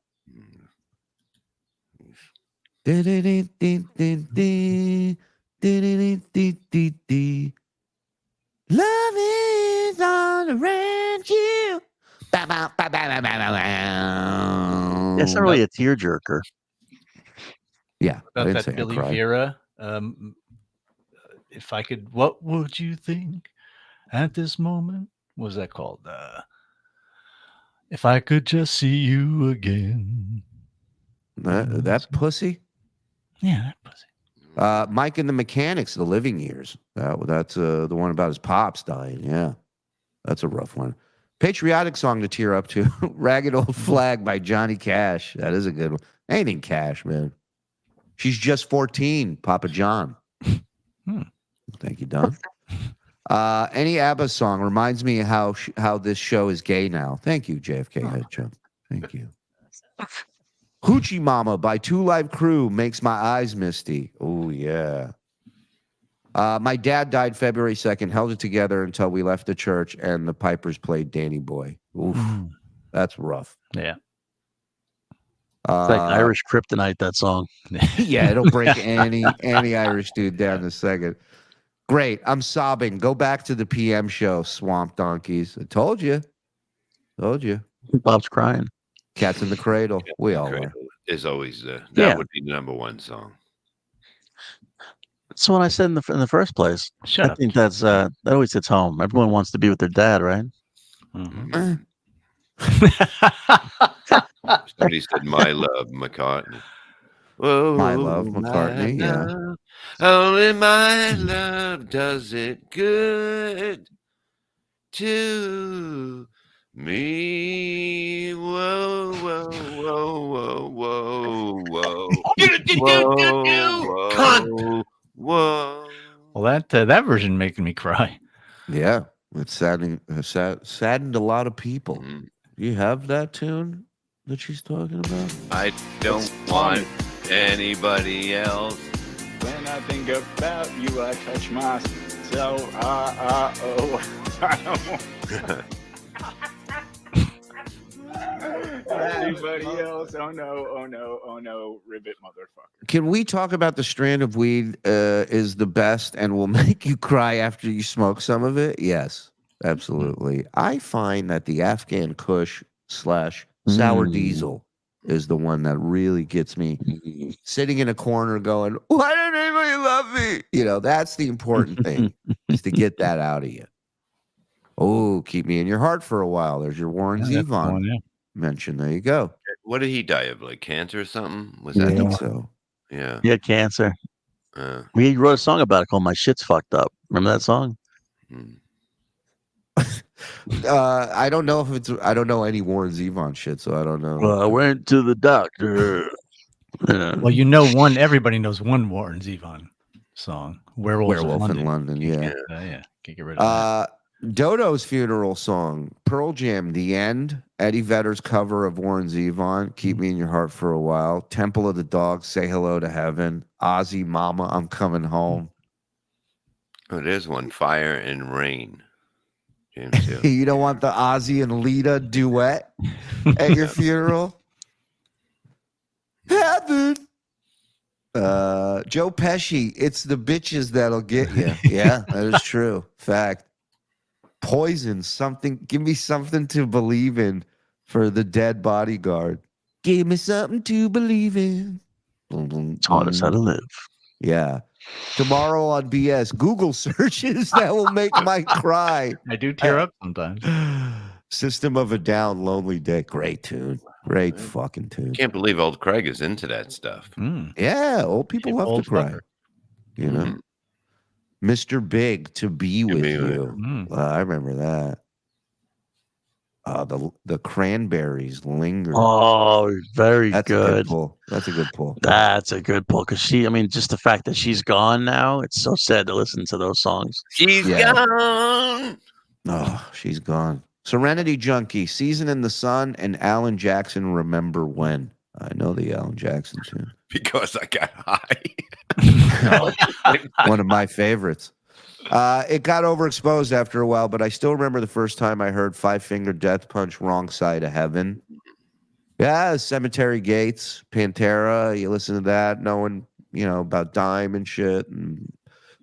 Love is all around you. That's not really a tearjerker. Yeah. About that Billy Vera. If I could, what would you think at this moment? What was that called? If I could just see you again. That pussy? Yeah, that pussy. Mike and the Mechanics, The Living Years. That's the one about his pops dying. Yeah. That's a rough one. Patriotic song to tear up to. Ragged Old Flag by Johnny Cash. That is a good one. Anything Cash, man. She's just 14, Papa John. Thank you, Don. Any ABBA song reminds me how this show is gay now. Thank you, JFK Head Chump. Thank you. Hoochie Mama by Two Live Crew makes my eyes misty. Oh, yeah. My dad died February 2nd, held it together until we left the church, and the Pipers played Danny Boy. Oof, that's rough. Yeah. It's like Irish Kryptonite, that song. Yeah, it'll break any Irish dude down in a second. Great. I'm sobbing. Go back to the PM show, Swamp Donkeys. I told you. Bob's crying. Cats in the Cradle. We all are. Is always that would be the number one song. That's what I said in the first place. Shut up. I think that's that always hits home. Everyone wants to be with their dad, right? Somebody said "My Love" McCartney. Whoa, My Love McCartney. Yeah. Only my love does it good to me. Whoa, whoa, whoa, whoa, whoa. Whoa, whoa. Well, that version making me cry. Yeah, it's saddened a lot of people. Mm. Do you have that tune that she's talking about? I don't want anybody else. When I think about you, I touch myself. Anybody else? Oh no, ribbit motherfucker. Can we talk about the strand of weed is the best and will make you cry after you smoke some of it? Yes, absolutely. I find that the Afghan Kush / sour diesel is the one that really gets me sitting in a corner going, why don't anybody love me? You know, that's the important thing is to get that out of you. Oh, keep me in your heart for a while. There's your Warren Zevon mention. There you go. What did he die of? Like cancer or something? Was I that think so. Yeah. He had cancer. We wrote a song about it called "My Shit's Fucked Up." Remember that song? I don't know if it's. I don't know any Warren Zevon shit, so I don't know. Well, I went to the doctor. Well, everybody knows one Warren Zevon song, Werewolf in London. Yeah. Can't get rid of that. Dodo's funeral song, Pearl Jam, The End, Eddie Vedder's cover of Warren Zevon, Keep Me in Your Heart for a While, Temple of the Dog, Say Hello to Heaven, Ozzy, Mama, I'm Coming Home. Oh, there's one, Fire and Rain. James Hill. You don't want the Ozzy and Lita duet at your funeral? Heaven. Joe Pesci, it's the bitches that'll get you. Yeah, that is true. Fact. Poison, something. Give me something to believe in for the Dead Bodyguard. Give me something to believe in. Taught us how to live. Yeah. Tomorrow on BS, Google searches that will make Mike cry. I do tear up sometimes. System of a Down, Lonely Day. Great tune. Great fucking tune. Can't believe old Craig is into that stuff. Yeah, old people love to cry. You know? Mr. Big, To Be With You. I remember that. The Cranberries, Linger. Oh, very That's good. A good pull. That's a good pull. That's a good pull because just the fact that she's gone now, it's so sad to listen to those songs. She's gone. Oh, she's gone. Serenity Junkie, Season in the Sun, and Alan Jackson, Remember When. I know the Alan Jackson tune. Because I got high. One of my favorites. It got overexposed after a while, but I still remember the first time I heard Five Finger Death Punch, Wrong Side of Heaven. Yeah, Cemetery Gates, Pantera. You listen to that, knowing, about Dime and shit. And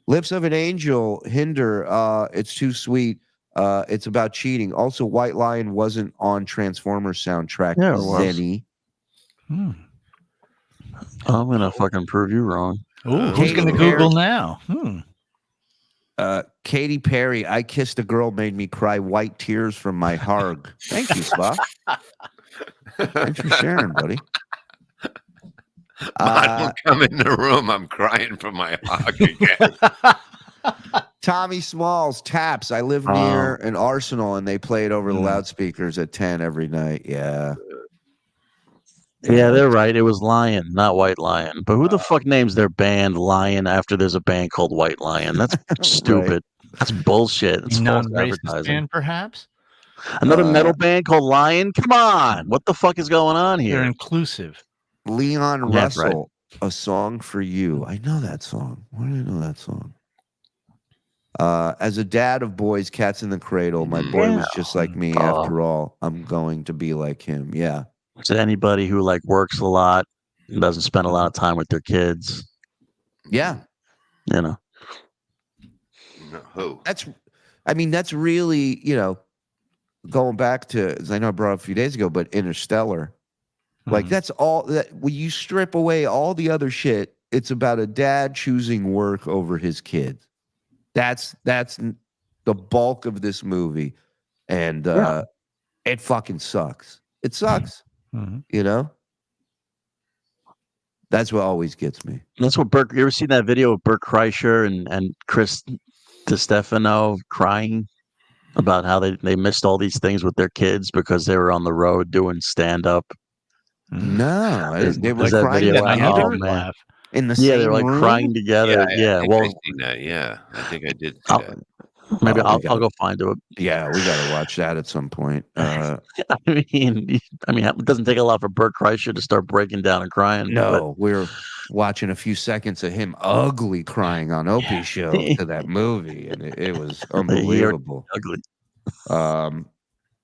Lips of an Angel, Hinder, It's Too Sweet. It's about cheating. Also, White Lion wasn't on Transformers soundtrack. Yeah, it was. Zenny. I'm gonna fucking prove you wrong. Who's gonna Google now? Katy Perry, I Kissed a Girl Made Me Cry White Tears from My Harg. Thank you, Spock. Thanks for sharing, buddy. I don't come in the room. I'm crying from my hog again. Tommy Smalls, Taps. I live near an Arsenal, and they play it over the loudspeakers at 10 every night. Yeah. Yeah, they're right. It was Lion, not White Lion. But who the fuck names their band Lion after there's a band called White Lion? That's stupid. Right. That's bullshit. It's false advertising. Band, perhaps? Another metal band called Lion? Come on. What the fuck is going on here? They're inclusive. Leon Russell, A Song for You. I know that song. Why do I know that song? As a dad of boys, Cats in the Cradle, my boy was just like me. After all, I'm going to be like him. Yeah. To anybody who works a lot and doesn't spend a lot of time with their kids. Yeah. That's really, going back to, as I know I brought up a few days ago, but Interstellar. That's all that when you strip away all the other shit, it's about a dad choosing work over his kids. That's the bulk of this movie. And it fucking sucks. It sucks. That's what always gets me. That's what Bert. You ever seen that video of Bert Kreischer and Chris DiStefano crying about how they missed all these things with their kids because they were on the road doing stand up No, they were There's that crying video. Oh together man, in the yeah, same they're like room. crying together. Yeah, I think I well, seen that. Yeah, I think I did see that. maybe Oh, I'll go find it. Yeah, we got to watch that at some point. I mean, it doesn't take a lot for Bert Kreischer to start breaking down and crying. No, we're watching a few seconds of him ugly crying on Opie's show to that movie, and it was unbelievable. Ugly.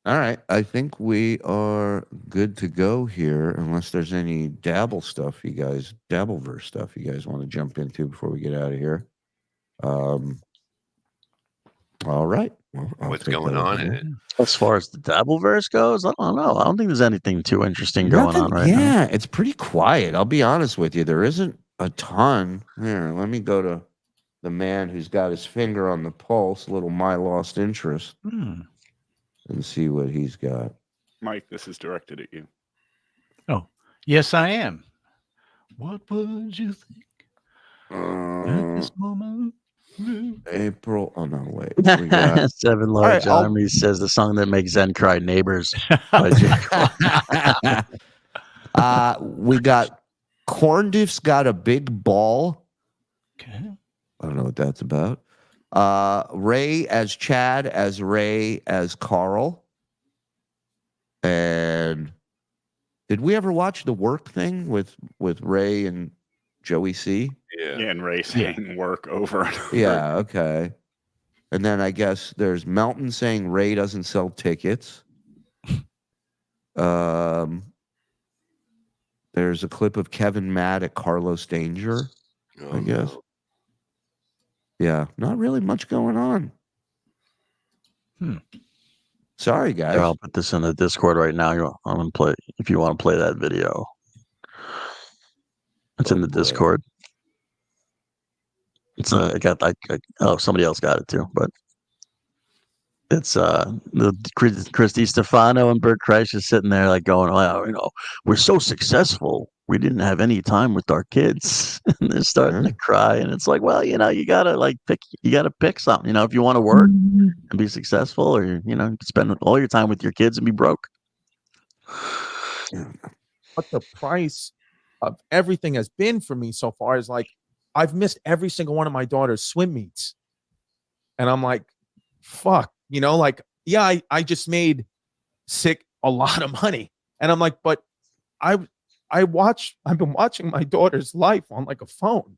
All right, I think we are good to go here, unless there's any Dabbleverse stuff you guys want to jump into before we get out of here. All right. Well, what's going on in it? As far as the Dabbleverse goes, I don't know. I don't think there's anything too interesting going on right now. Yeah, it's pretty quiet. I'll be honest with you. There isn't a ton. Here, let me go to the man who's got his finger on the pulse, little My Lost Interest, and see what he's got. Mike, this is directed at you. Oh, yes, I am. What would you think at this moment? April. Oh no, wait. We got... Seven Large Armies says the song that makes Zen cry, "Neighbors." By we got Corndiff's got a big ball. Okay. I don't know what that's about. Ray as Chad, as Ray as Carl. And did we ever watch the work thing with Ray and Joey C? Yeah, and Ray saying work over and over. Yeah, okay. And then I guess there's Melton saying Ray doesn't sell tickets. There's a clip of Kevin mad at Carlos Danger, I guess. No. Yeah, not really much going on. Sorry, guys. I'll put this in the Discord right now. I'm gonna play if you want to play that video. It's in the Discord. It's I got like somebody else got it too, but it's the Chris Stefano and Bert Kreischer is sitting there like going, "Wow, we're so successful. We didn't have any time with our kids," and they're starting to cry. And it's like, well, you gotta pick something. If you want to work and be successful, or you can spend all your time with your kids and be broke. What the price of everything has been for me so far is like, I've missed every single one of my daughter's swim meets. And I'm like, fuck, yeah, I just made a lot of money. And I'm like, but I've been watching my daughter's life on like a phone.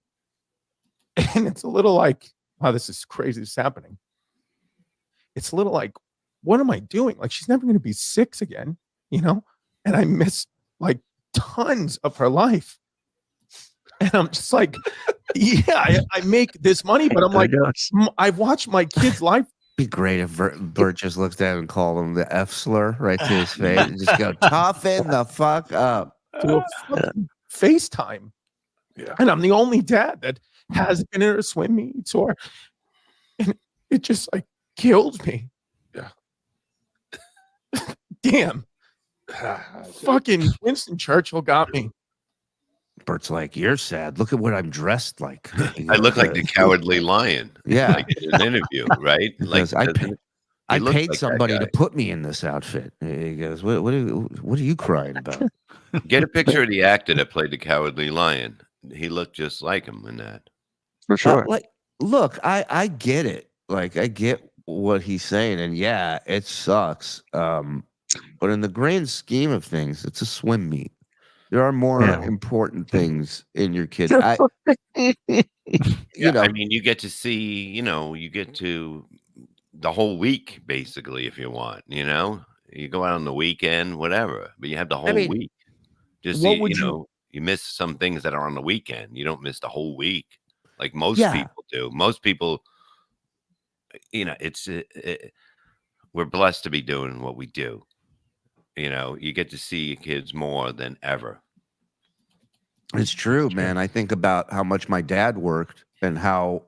And it's a little like, wow, this is crazy. This is happening. It's a little like, what am I doing? Like, she's never going to be 6 again, and I missed like tons of her life. And I'm just like, yeah, I make this money, but I'm like, I've watched my kid's life. Be great if Bert just looks at him and called him the F slur right to his face and just go, toughen the fuck up. To a fucking FaceTime. Yeah. And I'm the only dad that has been in a swim meets and it just like killed me. Yeah. Damn. Fucking Winston Churchill got me. Bert's like, you're sad. Look at what I'm dressed like. I look like the Cowardly Lion. Yeah. Like in an interview, right? Like I paid somebody to put me in this outfit. He goes, what are you crying about? Get a picture of the actor that played the Cowardly Lion. He looked just like him in that. For sure. Look, I get it. Like, I get what he's saying. And yeah, it sucks. But in the grand scheme of things, it's a swim meet. There are more important things in your kid. I mean, you get to see, you get to the whole week, basically, if you want, you go out on the weekend, whatever, but you have the whole week. Just, you miss some things that are on the weekend. You don't miss the whole week like most people do. Most people, we're blessed to be doing what we do. You get to see your kids more than ever. It's true, man. I think about how much my dad worked and how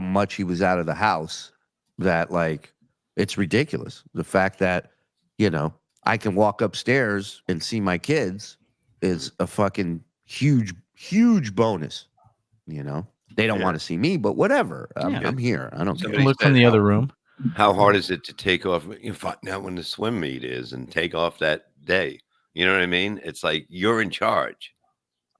much he was out of the house, that like, it's ridiculous. The fact that, I can walk upstairs and see my kids is a fucking huge, huge bonus. They don't want to see me, but whatever. I'm here. I don't care. Look from the other room. How hard is it to take off? You find out when the swim meet is and take off that day. You know what I mean? It's like you're in charge.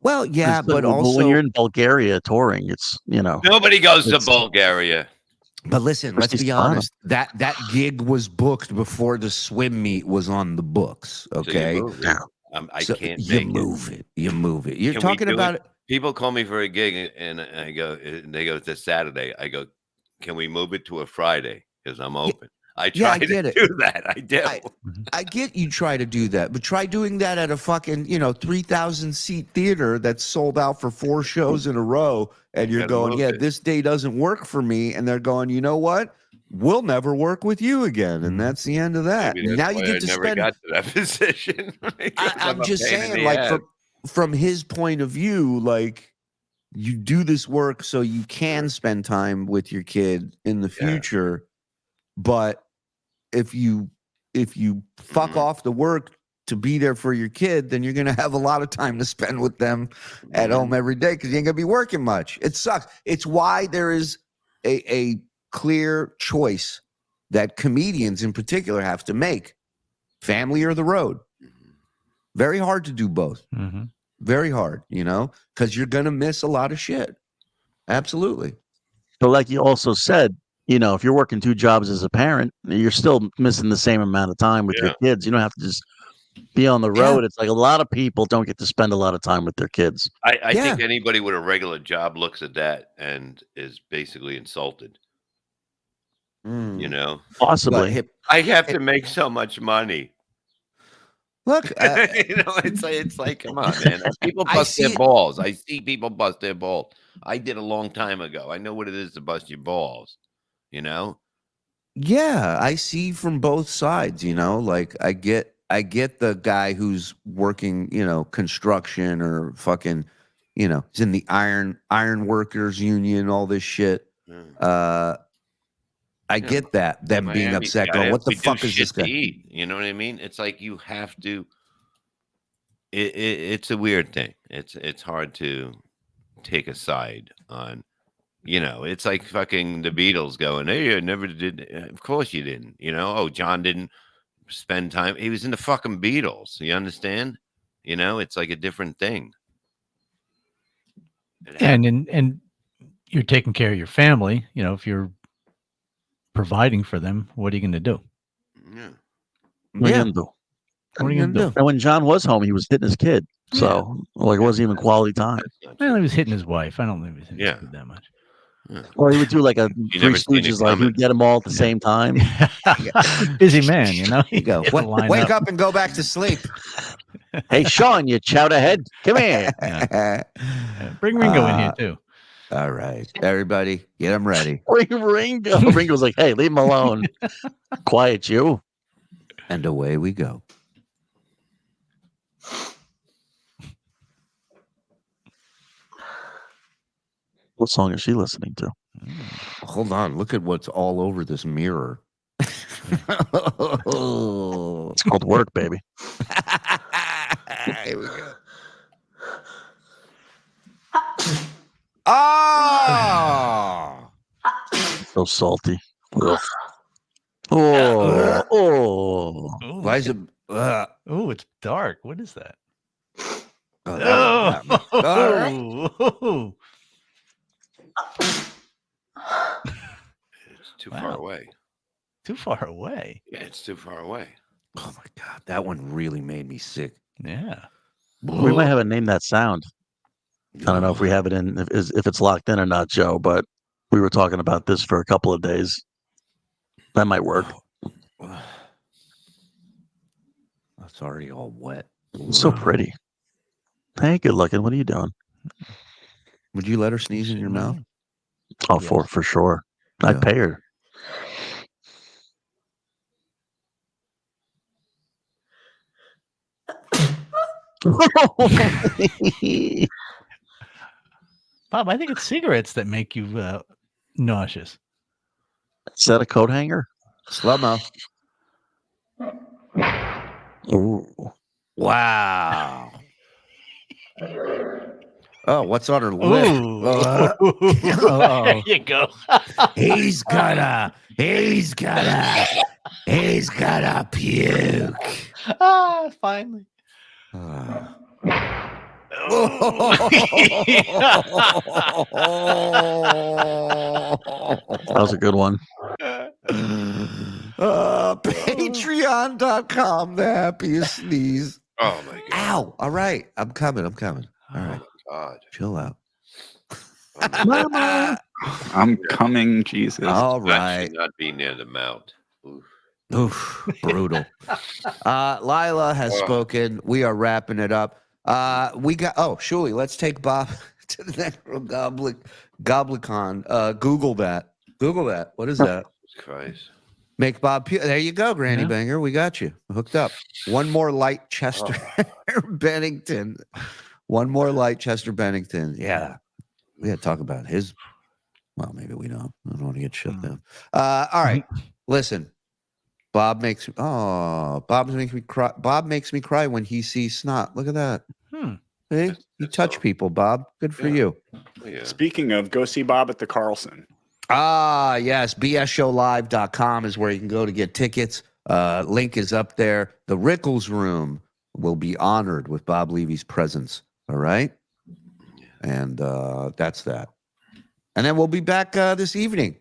Well, yeah, but when also you're in Bulgaria touring, it's Nobody goes to Bulgaria. But listen, let's be honest. That gig was booked before the swim meet was on the books. Okay, I So can't you make move it. You move it. You're Can we talking do about it? People call me for a gig, and I go. They go, it's a Saturday. I go, can we move it to a Friday? Because I'm open. I try to do that. I do. I get you try to do that, but try doing that at a fucking 3,000 seat theater that's sold out for 4 shows in a row, and you're going, yeah, this day doesn't work for me, and they're going, you know what? We'll never work with you again, and that's the end of that. Maybe that's Now you why get I to never spend. got to that position. I'm just saying, like from his point of view, like you do this work so you can spend time with your kid in the future, but if you fuck off the work to be there for your kid, then you're gonna have a lot of time to spend with them at home every day because you ain't gonna be working much. It sucks. It's why there is a clear choice that comedians in particular have to make: family or the road. Very hard to do both. Very hard, because you're gonna miss a lot of shit. Absolutely. So, like you also said, if you're working 2 jobs as a parent, you're still missing the same amount of time with your kids. You don't have to just be on the road. It's like a lot of people don't get to spend a lot of time with their kids. I think anybody with a regular job looks at that and is basically insulted. Possibly. I have to make so much money. Look, it's like, come on, man. People bust their balls. I see people bust their balls. I did a long time ago. I know what it is to bust your balls. Yeah, I see from both sides. Like I get the guy who's working, construction or fucking, he's in the iron workers union, all this shit. I get that, them being upset, going, what the fuck is this guy? You know what I mean? It's like you have to. It's a weird thing. It's hard to take a side on. It's like fucking the Beatles going, hey, I never did. Of course you didn't. Oh, John didn't spend time. He was in the fucking Beatles. You understand? It's like a different thing. And you're taking care of your family. If you're providing for them, what are you going to do? What are you going to do? And when John was home, he was hitting his kid. So, it wasn't even quality time. Well, he was hitting his wife. I don't think he was hitting his kid that much. Or he would do like a Three Stooges, like he would get them all at the same time. Busy man, You go. Wake up and go back to sleep. Hey, Sean, you chowder head. Come here. Bring Ringo in here, too. All right. Everybody, get them ready. Bring Ringo. Ringo's like, hey, leave him alone. Quiet you. And away we go. What song is she listening to? Hold on. Look at what's all over this mirror. It's called work, baby. Here we go. Oh! So salty. Ugh. Oh. Why is it? Oh, it's dark. What is that? It's too far away. Too far away. Yeah, it's too far away. Oh my God, that one really made me sick. Yeah. We might have to name that sound. I don't know if we have it in, if it's locked in or not, Joe, but we were talking about this for a couple of days. That might work. It's already all wet. So pretty. Hey, good looking. What are you doing? Would you let her sneeze in your mouth? Oh, for sure. I'd pay her. Bob, I think it's cigarettes that make you nauseous. Is that a coat hanger? Slow-mo. Ooh. Wow. Oh, what's on her lip? There you go. He's gonna puke. Ah, finally. That was a good one. Patreon.com, the happiest sneeze. Oh my god. Ow. All right. I'm coming. All right. God. Chill out. Mama. I'm coming, Jesus. All That right. should not be near the mouth. Oof. Oof, brutal. Lila has spoken. We are wrapping it up. Shuli, let's take Bob to the next Goblicon. Google that. What is that? Christ. Make Bob there you go, Granny Banger. We got you hooked up. One more light Chester Bennington. One more light Chester Bennington. Yeah. We had to talk about his. Well, maybe we don't. I don't want to get shut down. All right. Listen. Bob makes me cry. Bob makes me cry when he sees snot. Look at that. See? You touch people, Bob. Good for you. Yeah. Speaking of, go see Bob at the Carlson. Ah, yes. bsshowlive.com is where you can go to get tickets. Link is up there. The Rickles Room will be honored with Bob Levy's presence. All right? And that's that. And then we'll be back this evening.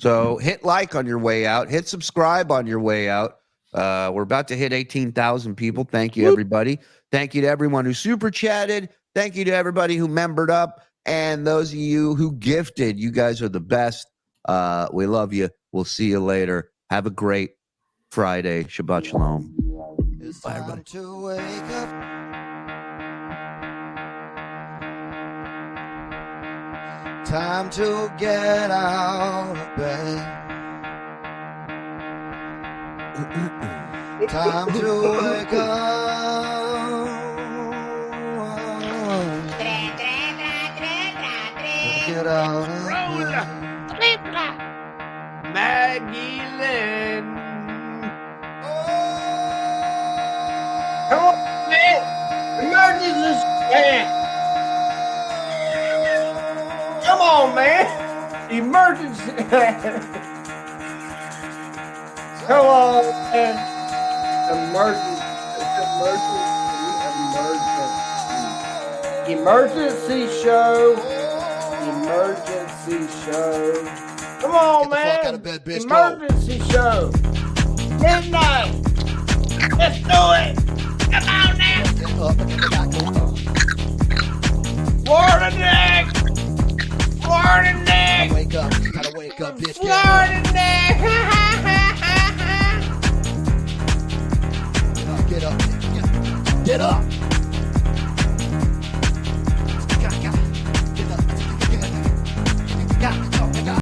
So hit like on your way out. Hit subscribe on your way out. We're about to hit 18,000 people. Thank you, everybody. Thank you to everyone who super chatted. Thank you to everybody who membered up. And those of you who gifted, you guys are the best. We love you. We'll see you later. Have a great Friday. Shabbat shalom. Bye, everybody. To wake up. Time to get out of bed. Time to wake up. Get out of bed. Maggie Lynn. Come on, man. Emergency scan. Come on, man. Emergency. Come on, man. Emergency show. Emergency show. Come on, Get the man. fuck out of bed, bitch. Emergency show. Midnight. Let's do it. Come on now. Get up and get back on. Florida Nick. Florida Nick. Wake up. Gotta wake up, bitch. Florida Nick. Get up. Get up.